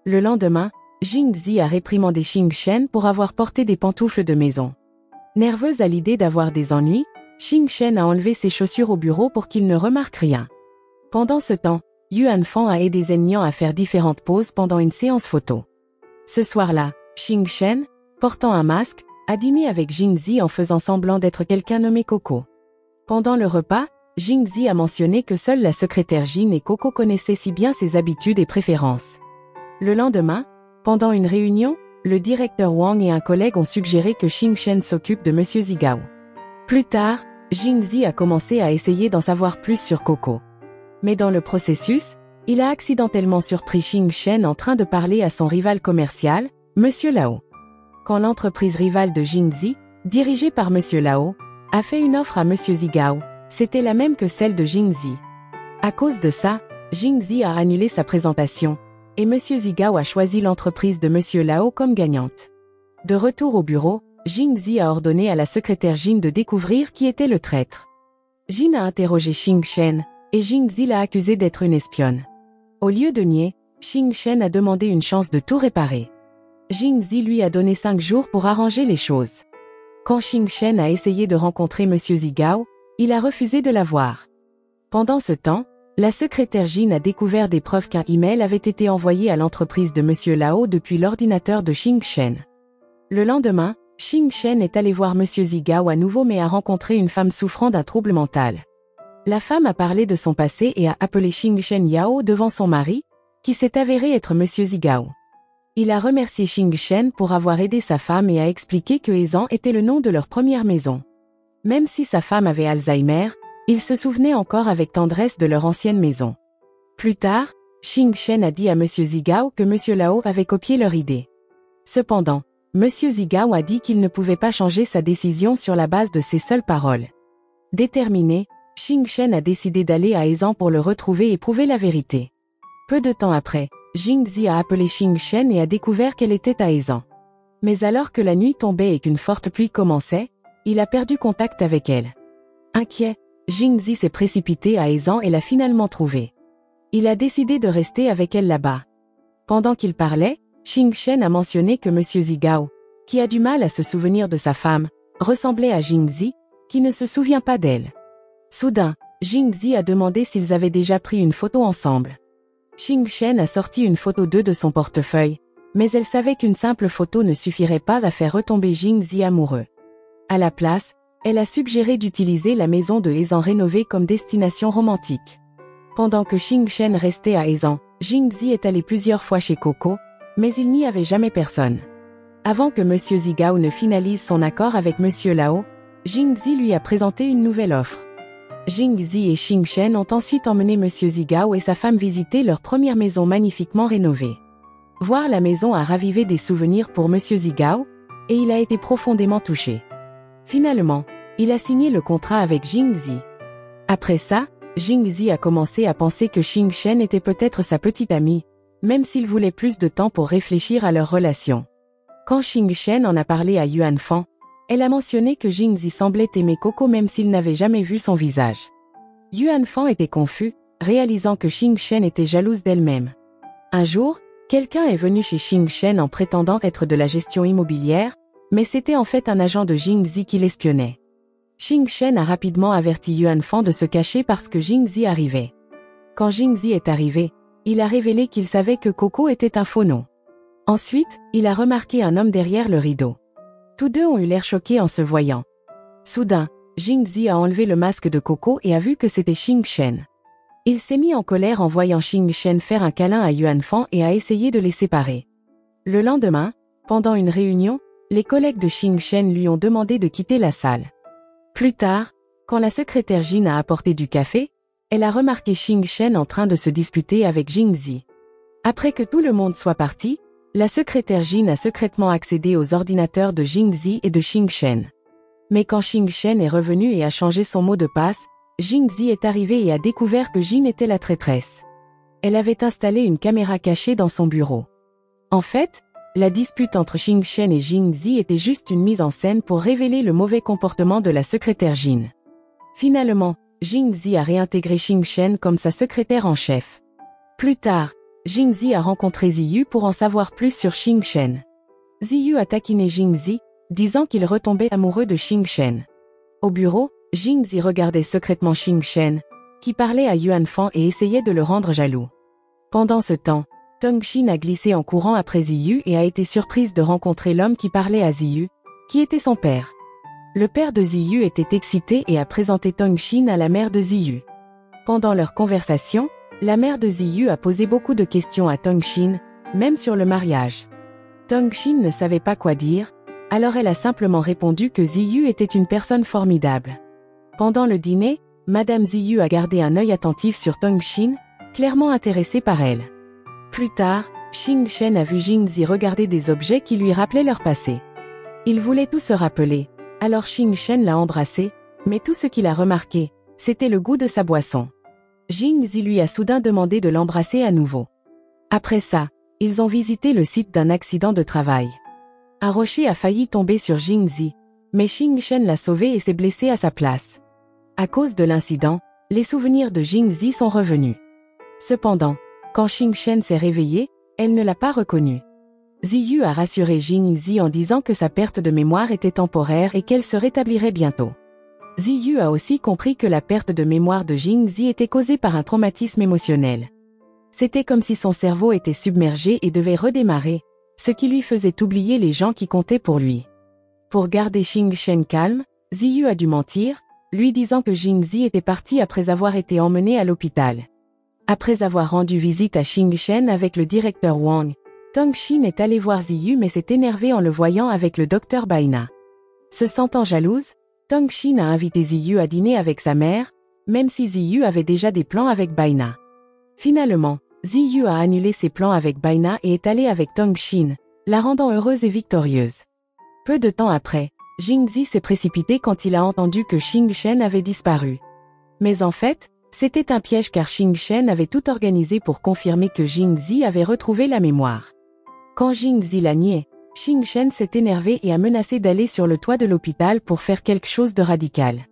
Le lendemain, Jingzi a réprimandé Xing Shen pour avoir porté des pantoufles de maison. Nerveuse à l'idée d'avoir des ennuis, Xing Shen a enlevé ses chaussures au bureau pour qu'il ne remarque rien. Pendant ce temps, Yuan Fan a aidé Zhen Nian à faire différentes poses pendant une séance photo. Ce soir-là, Xing Shen, portant un masque, a dîné avec Jingzi en faisant semblant d'être quelqu'un nommé Coco. Pendant le repas, Jingzi a mentionné que seule la secrétaire Jin et Coco connaissaient si bien ses habitudes et préférences. Le lendemain, pendant une réunion, le directeur Wang et un collègue ont suggéré que Xing Shen s'occupe de Monsieur Zigao. Plus tard, Jingzi a commencé à essayer d'en savoir plus sur Coco. Mais dans le processus, il a accidentellement surpris Xing Shen en train de parler à son rival commercial, Monsieur Lao. Quand l'entreprise rivale de Jingzi, dirigée par Monsieur Lao, a fait une offre à Monsieur Zigao, c'était la même que celle de Jingzi. À cause de ça, Jingzi a annulé sa présentation, et Monsieur Zigao a choisi l'entreprise de Monsieur Lao comme gagnante. De retour au bureau, Jingzi a ordonné à la secrétaire Jin de découvrir qui était le traître. Jin a interrogé Xing Shen, et Jingzi l'a accusé d'être une espionne. Au lieu de nier, Xing Shen a demandé une chance de tout réparer. Jingzi lui a donné 5 jours pour arranger les choses. Quand Xing Shen a essayé de rencontrer Monsieur Zigao, il a refusé de la voir. Pendant ce temps, la secrétaire Jin a découvert des preuves qu'un email avait été envoyé à l'entreprise de Monsieur Lao depuis l'ordinateur de Xing Shen. Le lendemain, Xing Shen est allé voir Monsieur Zigao à nouveau mais a rencontré une femme souffrant d'un trouble mental. La femme a parlé de son passé et a appelé Xing Shen Yao devant son mari, qui s'est avéré être Monsieur Zigao. Il a remercié Xing Shen pour avoir aidé sa femme et a expliqué que Hesan était le nom de leur première maison. Même si sa femme avait Alzheimer, il se souvenait encore avec tendresse de leur ancienne maison. Plus tard, Xing Shen a dit à Monsieur Zigao que Monsieur Lao avait copié leur idée. Cependant, Monsieur Zigao a dit qu'il ne pouvait pas changer sa décision sur la base de ses seules paroles. Déterminé, Xing Shen a décidé d'aller à Hesan pour le retrouver et prouver la vérité. Peu de temps après, Jingzi a appelé Xing Shen et a découvert qu'elle était à Hesan. Mais alors que la nuit tombait et qu'une forte pluie commençait, il a perdu contact avec elle. Inquiet, Jingzi s'est précipité à Hesan et l'a finalement trouvée. Il a décidé de rester avec elle là-bas. Pendant qu'il parlait, Xing Shen a mentionné que Monsieur Zigao, qui a du mal à se souvenir de sa femme, ressemblait à Jingzi, qui ne se souvient pas d'elle. Soudain, Jingzi a demandé s'ils avaient déjà pris une photo ensemble. Xing-Shen a sorti une photo d'eux de son portefeuille, mais elle savait qu'une simple photo ne suffirait pas à faire retomber Jingzi amoureux. À la place, elle a suggéré d'utiliser la maison de Hezan rénovée comme destination romantique. Pendant que Xing-Shen restait à Hezan, Jingzi est allé plusieurs fois chez Coco, mais il n'y avait jamais personne. Avant que Monsieur Zigao ne finalise son accord avec Monsieur Lao, Jingzi lui a présenté une nouvelle offre. Jingzi et Xing-Shen ont ensuite emmené Monsieur Zigao et sa femme visiter leur première maison magnifiquement rénovée. Voir la maison a ravivé des souvenirs pour Monsieur Zigao, et il a été profondément touché. Finalement, il a signé le contrat avec Jingzi. Après ça, Jingzi a commencé à penser que Xing-Shen était peut-être sa petite amie, même s'il voulait plus de temps pour réfléchir à leur relation. Quand Xing-Shen en a parlé à Yuan Fan, elle a mentionné que Jingzi semblait aimer Coco même s'il n'avait jamais vu son visage. Yuan Fan était confus, réalisant que Xing-Shen était jalouse d'elle-même. Un jour, quelqu'un est venu chez Xing-Shen en prétendant être de la gestion immobilière, mais c'était en fait un agent de Jingzi qui l'espionnait. Xing-Shen a rapidement averti Yuan Fan de se cacher parce que Jingzi arrivait. Quand Jingzi est arrivé, il a révélé qu'il savait que Coco était un faux nom. Ensuite, il a remarqué un homme derrière le rideau. Tous deux ont eu l'air choqués en se voyant. Soudain, Jingzi a enlevé le masque de Coco et a vu que c'était Xing-Shen. Il s'est mis en colère en voyant Xing-Shen faire un câlin à Yuan Fan et a essayé de les séparer. Le lendemain, pendant une réunion, les collègues de Xing-Shen lui ont demandé de quitter la salle. Plus tard, quand la secrétaire Jin a apporté du café, elle a remarqué Xing-Shen en train de se disputer avec Jingzi. Après que tout le monde soit parti, la secrétaire Jin a secrètement accédé aux ordinateurs de Jingzi et de Xing-Shen. Mais quand Xing-Shen est revenu et a changé son mot de passe, Jingzi est arrivé et a découvert que Jin était la traîtresse. Elle avait installé une caméra cachée dans son bureau. En fait, la dispute entre Xing-Shen et Jingzi était juste une mise en scène pour révéler le mauvais comportement de la secrétaire Jin. Finalement, Jingzi a réintégré Xing-Shen comme sa secrétaire en chef. Plus tard, Jingzi a rencontré Ziyu pour en savoir plus sur Xing-Shen. Ziyu a taquiné Jingzi, disant qu'il retombait amoureux de Xing-Shen. Au bureau, Jingzi regardait secrètement Xing-Shen, qui parlait à Yuan Fan et essayait de le rendre jaloux. Pendant ce temps, Tongxin a glissé en courant après Ziyu et a été surprise de rencontrer l'homme qui parlait à Ziyu, qui était son père. Le père de Ziyu était excité et a présenté Tongxin à la mère de Ziyu. Pendant leur conversation, la mère de Ziyu a posé beaucoup de questions à Tongxin, même sur le mariage. Tongxin ne savait pas quoi dire, alors elle a simplement répondu que Ziyu était une personne formidable. Pendant le dîner, Madame Ziyu a gardé un œil attentif sur Tongxin, clairement intéressée par elle. Plus tard, Xing-Shen a vu Jingzi regarder des objets qui lui rappelaient leur passé. Il voulait tout se rappeler, alors Xing-Shen l'a embrassé, mais tout ce qu'il a remarqué, c'était le goût de sa boisson. Jingzi lui a soudain demandé de l'embrasser à nouveau. Après ça, ils ont visité le site d'un accident de travail. Un rocher a failli tomber sur Jingzi, mais Xing-Shen l'a sauvé et s'est blessé à sa place. À cause de l'incident, les souvenirs de Jingzi sont revenus. Cependant, quand Xing-Shen s'est réveillée, elle ne l'a pas reconnu. Ziyu a rassuré Jingzi en disant que sa perte de mémoire était temporaire et qu'elle se rétablirait bientôt. Ziyu a aussi compris que la perte de mémoire de Jingzi était causée par un traumatisme émotionnel. C'était comme si son cerveau était submergé et devait redémarrer, ce qui lui faisait oublier les gens qui comptaient pour lui. Pour garder Xing-Shen calme, Ziyu a dû mentir, lui disant que Jingzi était parti après avoir été emmené à l'hôpital. Après avoir rendu visite à Xing-Shen avec le directeur Wang, Tongxin est allé voir Ziyu mais s'est énervé en le voyant avec le docteur Baina. Se sentant jalouse, Tongxin a invité Ziyu à dîner avec sa mère, même si Ziyu avait déjà des plans avec Baina. Finalement, Ziyu a annulé ses plans avec Baina et est allé avec Tongxin, la rendant heureuse et victorieuse. Peu de temps après, Jingzi s'est précipité quand il a entendu que Xing-Shen avait disparu. Mais en fait, c'était un piège car Xing-Shen avait tout organisé pour confirmer que Jingzi avait retrouvé la mémoire. Quand Jingzi l'a nié, Xing-Shen s'est énervé et a menacé d'aller sur le toit de l'hôpital pour faire quelque chose de radical.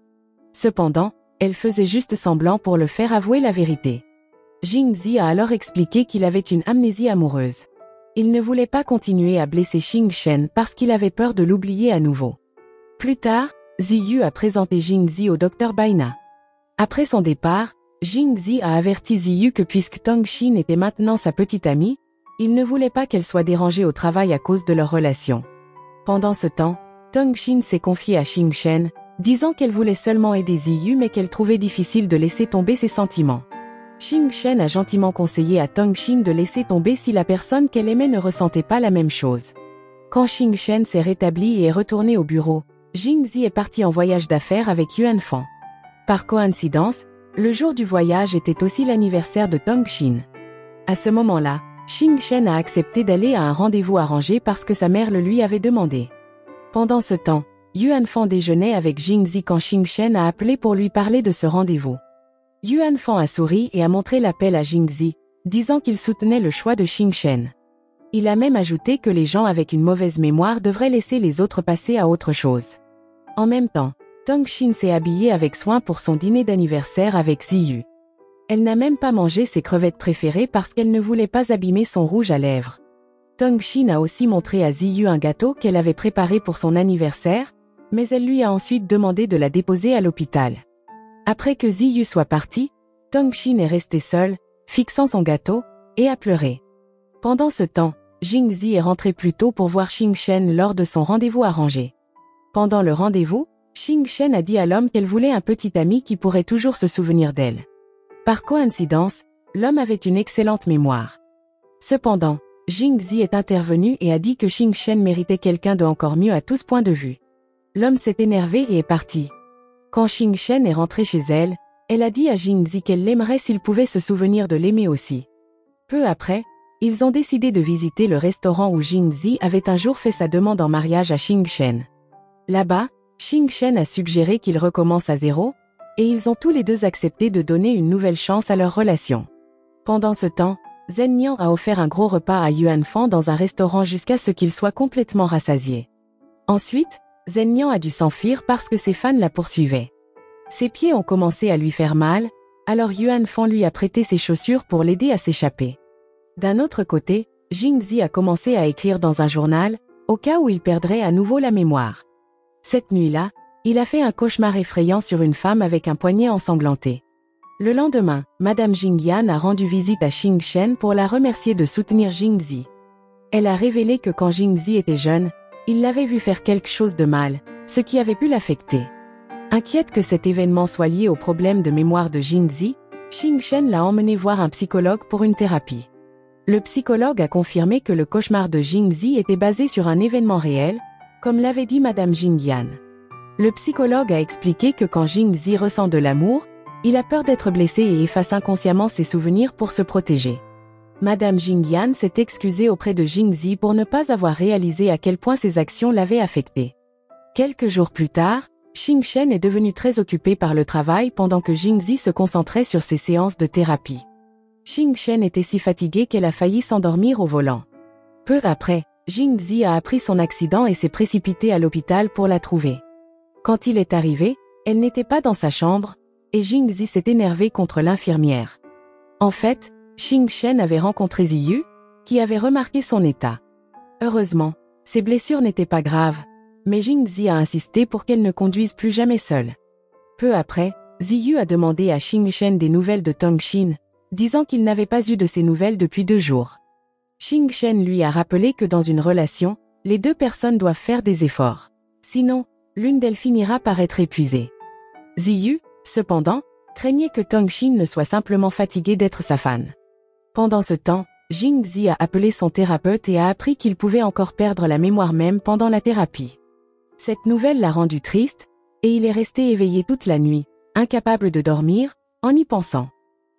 Cependant, elle faisait juste semblant pour le faire avouer la vérité. Jingzi a alors expliqué qu'il avait une amnésie amoureuse. Il ne voulait pas continuer à blesser Xing-Shen parce qu'il avait peur de l'oublier à nouveau. Plus tard, Ziyu a présenté Jingzi au Dr Baina. Après son départ, Jingzi a averti Ziyu que puisque Tongshin était maintenant sa petite amie, il ne voulait pas qu'elle soit dérangée au travail à cause de leur relation. Pendant ce temps, Tongshin s'est confiée à Xingchen, disant qu'elle voulait seulement aider Ziyu mais qu'elle trouvait difficile de laisser tomber ses sentiments. Xingchen a gentiment conseillé à Tongshin de laisser tomber si la personne qu'elle aimait ne ressentait pas la même chose. Quand Xingchen s'est rétabli et est retourné au bureau, Jingzi est parti en voyage d'affaires avec Yuan Fan. Par coïncidence, le jour du voyage était aussi l'anniversaire de Tongshin. À ce moment-là, Xingchen a accepté d'aller à un rendez-vous arrangé parce que sa mère le lui avait demandé. Pendant ce temps, Yuan Fan déjeunait avec Jingzi quand Xingchen a appelé pour lui parler de ce rendez-vous. Yuan Fan a souri et a montré l'appel à Jingzi, disant qu'il soutenait le choix de Xingchen. Il a même ajouté que les gens avec une mauvaise mémoire devraient laisser les autres passer à autre chose. En même temps, Tongshin s'est habillée avec soin pour son dîner d'anniversaire avec Ziyu. Elle n'a même pas mangé ses crevettes préférées parce qu'elle ne voulait pas abîmer son rouge à lèvres. Tongshin a aussi montré à Ziyu un gâteau qu'elle avait préparé pour son anniversaire, mais elle lui a ensuite demandé de la déposer à l'hôpital. Après que Ziyu soit parti, Tongshin est resté seul, fixant son gâteau, et a pleuré. Pendant ce temps, Jingzi est rentré plus tôt pour voir Xingchen lors de son rendez-vous arrangé. Pendant le rendez-vous, Xingchen a dit à l'homme qu'elle voulait un petit ami qui pourrait toujours se souvenir d'elle. Par coïncidence, l'homme avait une excellente mémoire. Cependant, Jingzi est intervenu et a dit que Xingchen méritait quelqu'un de encore mieux à tous points de vue. L'homme s'est énervé et est parti. Quand Xingchen est rentrée chez elle, elle a dit à Jingzi qu'elle l'aimerait s'il pouvait se souvenir de l'aimer aussi. Peu après, ils ont décidé de visiter le restaurant où Jingzi avait un jour fait sa demande en mariage à Xingchen. Là-bas, Xingchen a suggéré qu'ils recommencent à zéro, et ils ont tous les deux accepté de donner une nouvelle chance à leur relation. Pendant ce temps, Zhen Niang a offert un gros repas à Yuan Fan dans un restaurant jusqu'à ce qu'il soit complètement rassasié. Ensuite, Zhen Niang a dû s'enfuir parce que ses fans la poursuivaient. Ses pieds ont commencé à lui faire mal, alors Yuan Fan lui a prêté ses chaussures pour l'aider à s'échapper. D'un autre côté, Jingzi a commencé à écrire dans un journal, au cas où il perdrait à nouveau la mémoire. Cette nuit-là, il a fait un cauchemar effrayant sur une femme avec un poignet ensanglanté. Le lendemain, Madame Jingyan a rendu visite à Xingchen pour la remercier de soutenir Jingzi. Elle a révélé que quand Jingzi était jeune, il l'avait vu faire quelque chose de mal, ce qui avait pu l'affecter. Inquiète que cet événement soit lié au problème de mémoire de Jingzi, Xingchen l'a emmené voir un psychologue pour une thérapie. Le psychologue a confirmé que le cauchemar de Jingzi était basé sur un événement réel, comme l'avait dit Madame Jingyan. Le psychologue a expliqué que quand Jingzi ressent de l'amour, il a peur d'être blessé et efface inconsciemment ses souvenirs pour se protéger. Madame Jingyan s'est excusée auprès de Jingzi pour ne pas avoir réalisé à quel point ses actions l'avaient affecté. Quelques jours plus tard, Xingchen est devenu très occupé par le travail pendant que Jingzi se concentrait sur ses séances de thérapie. Xingchen était si fatiguée qu'elle a failli s'endormir au volant. Peu après, Jingzi a appris son accident et s'est précipité à l'hôpital pour la trouver. Quand il est arrivé, elle n'était pas dans sa chambre, et Jingzi s'est énervé contre l'infirmière. En fait, Xingchen avait rencontré Ziyu, qui avait remarqué son état. Heureusement, ses blessures n'étaient pas graves, mais Jingzi a insisté pour qu'elle ne conduise plus jamais seule. Peu après, Ziyu a demandé à Xingchen des nouvelles de Tongshin, disant qu'il n'avait pas eu de ses nouvelles depuis 2 jours. Xingchen lui a rappelé que dans une relation, les deux personnes doivent faire des efforts. Sinon, l'une d'elles finira par être épuisée. Ziyu, cependant, craignait que Tongshin ne soit simplement fatigué d'être sa fan. Pendant ce temps, Jingzi a appelé son thérapeute et a appris qu'il pouvait encore perdre la mémoire même pendant la thérapie. Cette nouvelle l'a rendu triste, et il est resté éveillé toute la nuit, incapable de dormir, en y pensant.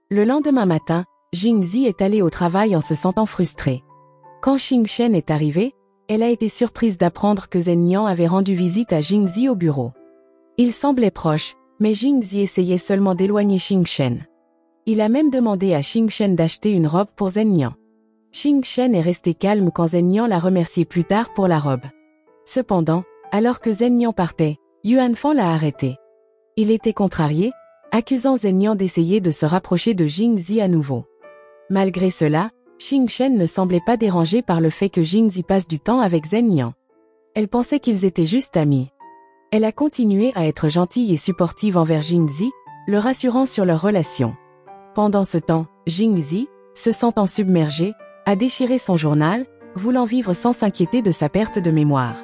Le lendemain matin, Jingzi est allée au travail en se sentant frustrée. Quand Xingchen est arrivée, elle a été surprise d'apprendre que Zhen Niang avait rendu visite à Jingzi au bureau. Ils semblaient proches, mais Jingzi essayait seulement d'éloigner Xingchen. Il a même demandé à Xingchen d'acheter une robe pour Zhen Niang. Xingchen est resté calme quand Zhen Niang l'a remercié plus tard pour la robe. Cependant, alors que Zhen Niang partait, Yuan Fan l'a arrêté. Il était contrarié, accusant Zhen Niang d'essayer de se rapprocher de Jingzi à nouveau. Malgré cela, Xingchen ne semblait pas dérangée par le fait que Jingzi passe du temps avec Zhen Niang. Elle pensait qu'ils étaient juste amis. Elle a continué à être gentille et supportive envers Jingzi, le rassurant sur leur relation. Pendant ce temps, Jingzi, se sentant submergé, a déchiré son journal, voulant vivre sans s'inquiéter de sa perte de mémoire.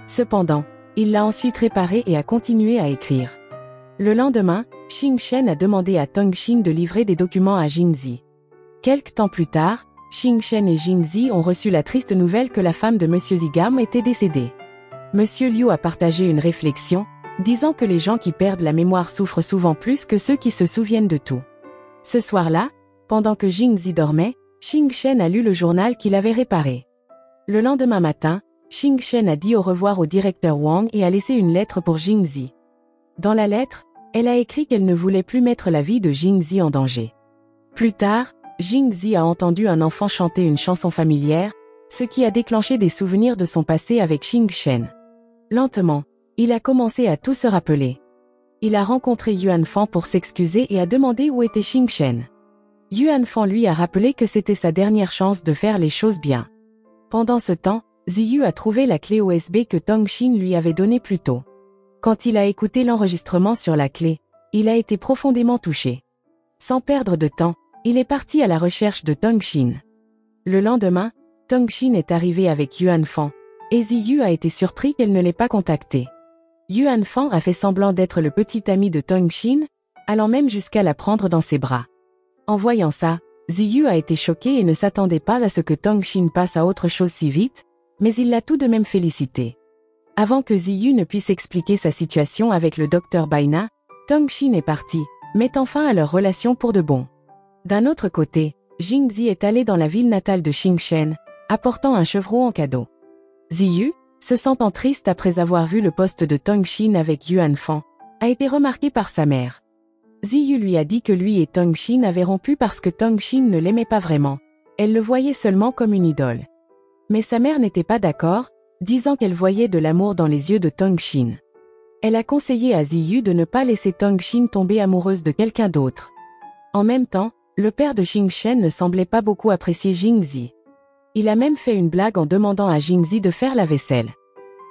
Cependant, il l'a ensuite réparé et a continué à écrire. Le lendemain, Xing Shen a demandé à Tong Xin de livrer des documents à Jingzi. Quelque temps plus tard, Xing Shen et Jingzi ont reçu la triste nouvelle que la femme de Monsieur Zigam était décédée. Monsieur Liu a partagé une réflexion, disant que les gens qui perdent la mémoire souffrent souvent plus que ceux qui se souviennent de tout. Ce soir-là, pendant que Jingzi dormait, Xing Shen a lu le journal qu'il avait réparé. Le lendemain matin, Xing Shen a dit au revoir au directeur Wang et a laissé une lettre pour Jingzi. Dans la lettre, elle a écrit qu'elle ne voulait plus mettre la vie de Jingzi en danger. Plus tard, Jingzi a entendu un enfant chanter une chanson familière, ce qui a déclenché des souvenirs de son passé avec Xing Shen. Lentement, il a commencé à tout se rappeler. Il a rencontré Yuan Fan pour s'excuser et a demandé où était Xing Shen. Yuan Fan lui a rappelé que c'était sa dernière chance de faire les choses bien. Pendant ce temps, Ziyu a trouvé la clé USB que Tong Xin lui avait donnée plus tôt. Quand il a écouté l'enregistrement sur la clé, il a été profondément touché. Sans perdre de temps, il est parti à la recherche de Tong Xin. Le lendemain, Tong Xin est arrivé avec Yuan Fan, et Ziyu a été surpris qu'elle ne l'ait pas contacté. Yuan Fan a fait semblant d'être le petit ami de Tong Xin, allant même jusqu'à la prendre dans ses bras. En voyant ça, Ziyu a été choqué et ne s'attendait pas à ce que Tong Xin passe à autre chose si vite, mais il l'a tout de même félicité. Avant que Ziyu ne puisse expliquer sa situation avec le docteur Baina, Tong Xin est parti, mettant fin à leur relation pour de bon. D'un autre côté, Jingzi est allé dans la ville natale de Xing Shen, apportant un chevreau en cadeau. Ziyu, se sentant triste après avoir vu le poste de Tong Xin avec Yuan Fan, a été remarqué par sa mère. Ziyu lui a dit que lui et Tong Xin avaient rompu parce que Tong Xin ne l'aimait pas vraiment. Elle le voyait seulement comme une idole. Mais sa mère n'était pas d'accord, disant qu'elle voyait de l'amour dans les yeux de Tong Xin. Elle a conseillé à Ziyu de ne pas laisser Tong Xin tomber amoureuse de quelqu'un d'autre. En même temps, le père de Xing Shen ne semblait pas beaucoup apprécier Jingzi. Il a même fait une blague en demandant à Jingzi de faire la vaisselle.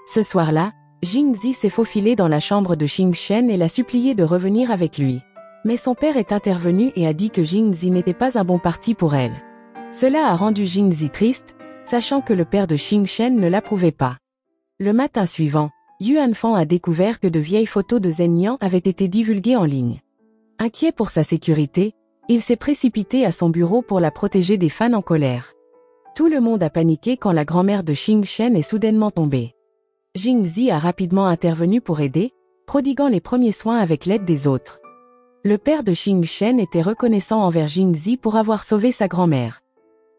Ce soir-là, Jingzi s'est faufilé dans la chambre de Xing Shen et l'a supplié de revenir avec lui. Mais son père est intervenu et a dit que Jingzi n'était pas un bon parti pour elle. Cela a rendu Jingzi triste, sachant que le père de Xing Shen ne l'approuvait pas. Le matin suivant, Yuan Fan a découvert que de vieilles photos de Zhen Niang avaient été divulguées en ligne. Inquiet pour sa sécurité, il s'est précipité à son bureau pour la protéger des fans en colère. Tout le monde a paniqué quand la grand-mère de Xing Shen est soudainement tombée. Jingzi a rapidement intervenu pour aider, prodiguant les premiers soins avec l'aide des autres. Le père de Xing Shen était reconnaissant envers Jingzi pour avoir sauvé sa grand-mère.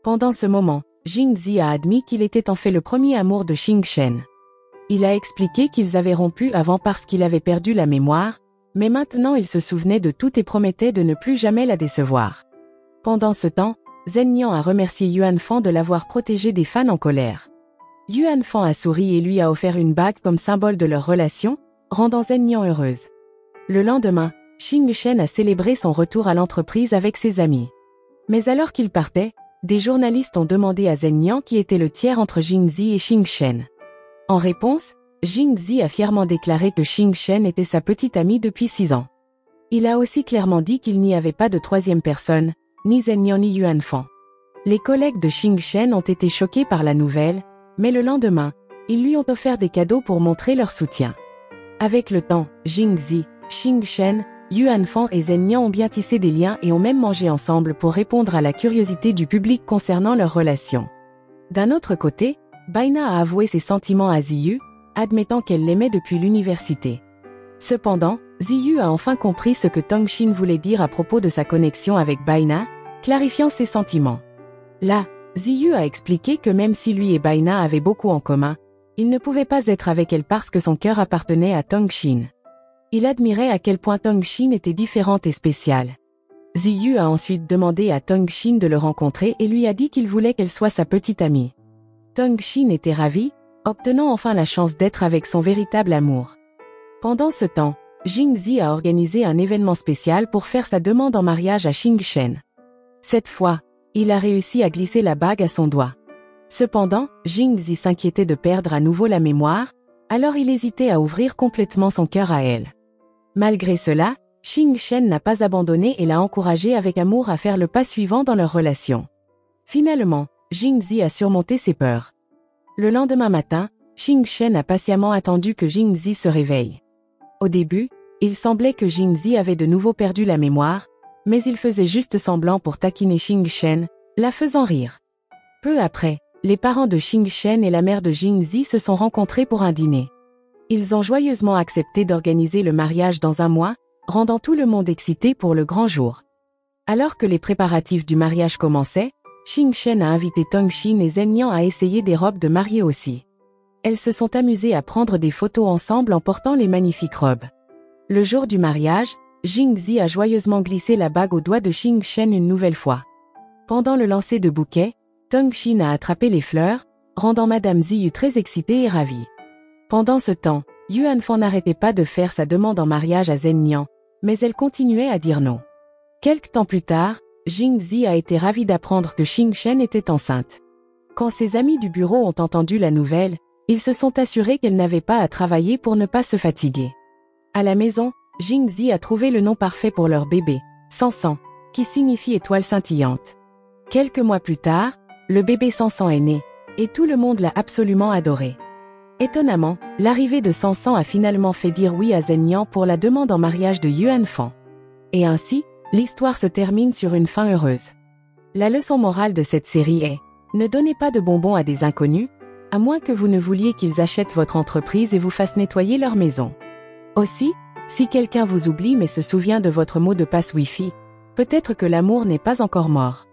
Pendant ce moment, Jingzi a admis qu'il était en fait le premier amour de Xing Shen. Il a expliqué qu'ils avaient rompu avant parce qu'il avait perdu la mémoire, mais maintenant il se souvenait de tout et promettait de ne plus jamais la décevoir. Pendant ce temps, Zhen Niang a remercié Yuan Fan de l'avoir protégé des fans en colère. Yuan Fan a souri et lui a offert une bague comme symbole de leur relation, rendant Zhen Niang heureuse. Le lendemain, Xing Shen a célébré son retour à l'entreprise avec ses amis. Mais alors qu'il partait, des journalistes ont demandé à Zhen Niang qui était le tiers entre Jingzi et Xing Shen. En réponse, Jingzi a fièrement déclaré que Xing Shen était sa petite amie depuis 6 ans. Il a aussi clairement dit qu'il n'y avait pas de troisième personne, ni Zhen Niang ni Yuan Fan. Les collègues de Xing Shen ont été choqués par la nouvelle, mais le lendemain, ils lui ont offert des cadeaux pour montrer leur soutien. Avec le temps, Jingzi, Xing Shen, Yuan Fan et Zhen Niang ont bien tissé des liens et ont même mangé ensemble pour répondre à la curiosité du public concernant leur relation. D'un autre côté, Baina a avoué ses sentiments à Ziyu, admettant qu'elle l'aimait depuis l'université. Cependant, Ziyu a enfin compris ce que Tong Xin voulait dire à propos de sa connexion avec Baina, clarifiant ses sentiments. Là, Ziyu a expliqué que même si lui et Baina avaient beaucoup en commun, il ne pouvait pas être avec elle parce que son cœur appartenait à Tong Xin. Il admirait à quel point Tong Xin était différente et spéciale. Ziyu a ensuite demandé à Tong Xin de le rencontrer et lui a dit qu'il voulait qu'elle soit sa petite amie. Tong Xin était ravi, obtenant enfin la chance d'être avec son véritable amour. Pendant ce temps, Jingzi a organisé un événement spécial pour faire sa demande en mariage à Xing Shen. Cette fois, il a réussi à glisser la bague à son doigt. Cependant, Jingzi s'inquiétait de perdre à nouveau la mémoire, Alors il hésitait à ouvrir complètement son cœur à elle. Malgré cela, Xing Shen n'a pas abandonné et l'a encouragé avec amour à faire le pas suivant dans leur relation. Finalement, Jingzi a surmonté ses peurs. Le lendemain matin, Xing Shen a patiemment attendu que Jingzi se réveille. Au début, il semblait que Jingzi avait de nouveau perdu la mémoire, mais il faisait juste semblant pour taquiner Xing Shen, la faisant rire. Peu après, les parents de Xing Shen et la mère de Jingzi se sont rencontrés pour un dîner. Ils ont joyeusement accepté d'organiser le mariage dans un mois, rendant tout le monde excité pour le grand jour. Alors que les préparatifs du mariage commençaient, Xing Shen a invité Tong Xin et Zhen Niang à essayer des robes de mariée aussi. Elles se sont amusées à prendre des photos ensemble en portant les magnifiques robes. Le jour du mariage, Jingzi a joyeusement glissé la bague au doigt de Xing Shen une nouvelle fois. Pendant le lancer de bouquet, Tong Xin a attrapé les fleurs, rendant Madame Ziyu très excitée et ravie. Pendant ce temps, Yuan Fan n'arrêtait pas de faire sa demande en mariage à Zhen Niang, mais elle continuait à dire non. Quelque temps plus tard, Jingzi a été ravie d'apprendre que Xing Shen était enceinte. Quand ses amis du bureau ont entendu la nouvelle, ils se sont assurés qu'elle n'avait pas à travailler pour ne pas se fatiguer. À la maison, Jingzi a trouvé le nom parfait pour leur bébé, Sansan, qui signifie étoile scintillante. Quelques mois plus tard, le bébé Sansan est né, et tout le monde l'a absolument adoré. Étonnamment, l'arrivée de Sansan a finalement fait dire oui à Zhen Niang pour la demande en mariage de Yuan Fan. Et ainsi, l'histoire se termine sur une fin heureuse. La leçon morale de cette série est: ne donnez pas de bonbons à des inconnus, à moins que vous ne vouliez qu'ils achètent votre entreprise et vous fassent nettoyer leur maison. Aussi, si quelqu'un vous oublie mais se souvient de votre mot de passe Wi-Fi, peut-être que l'amour n'est pas encore mort.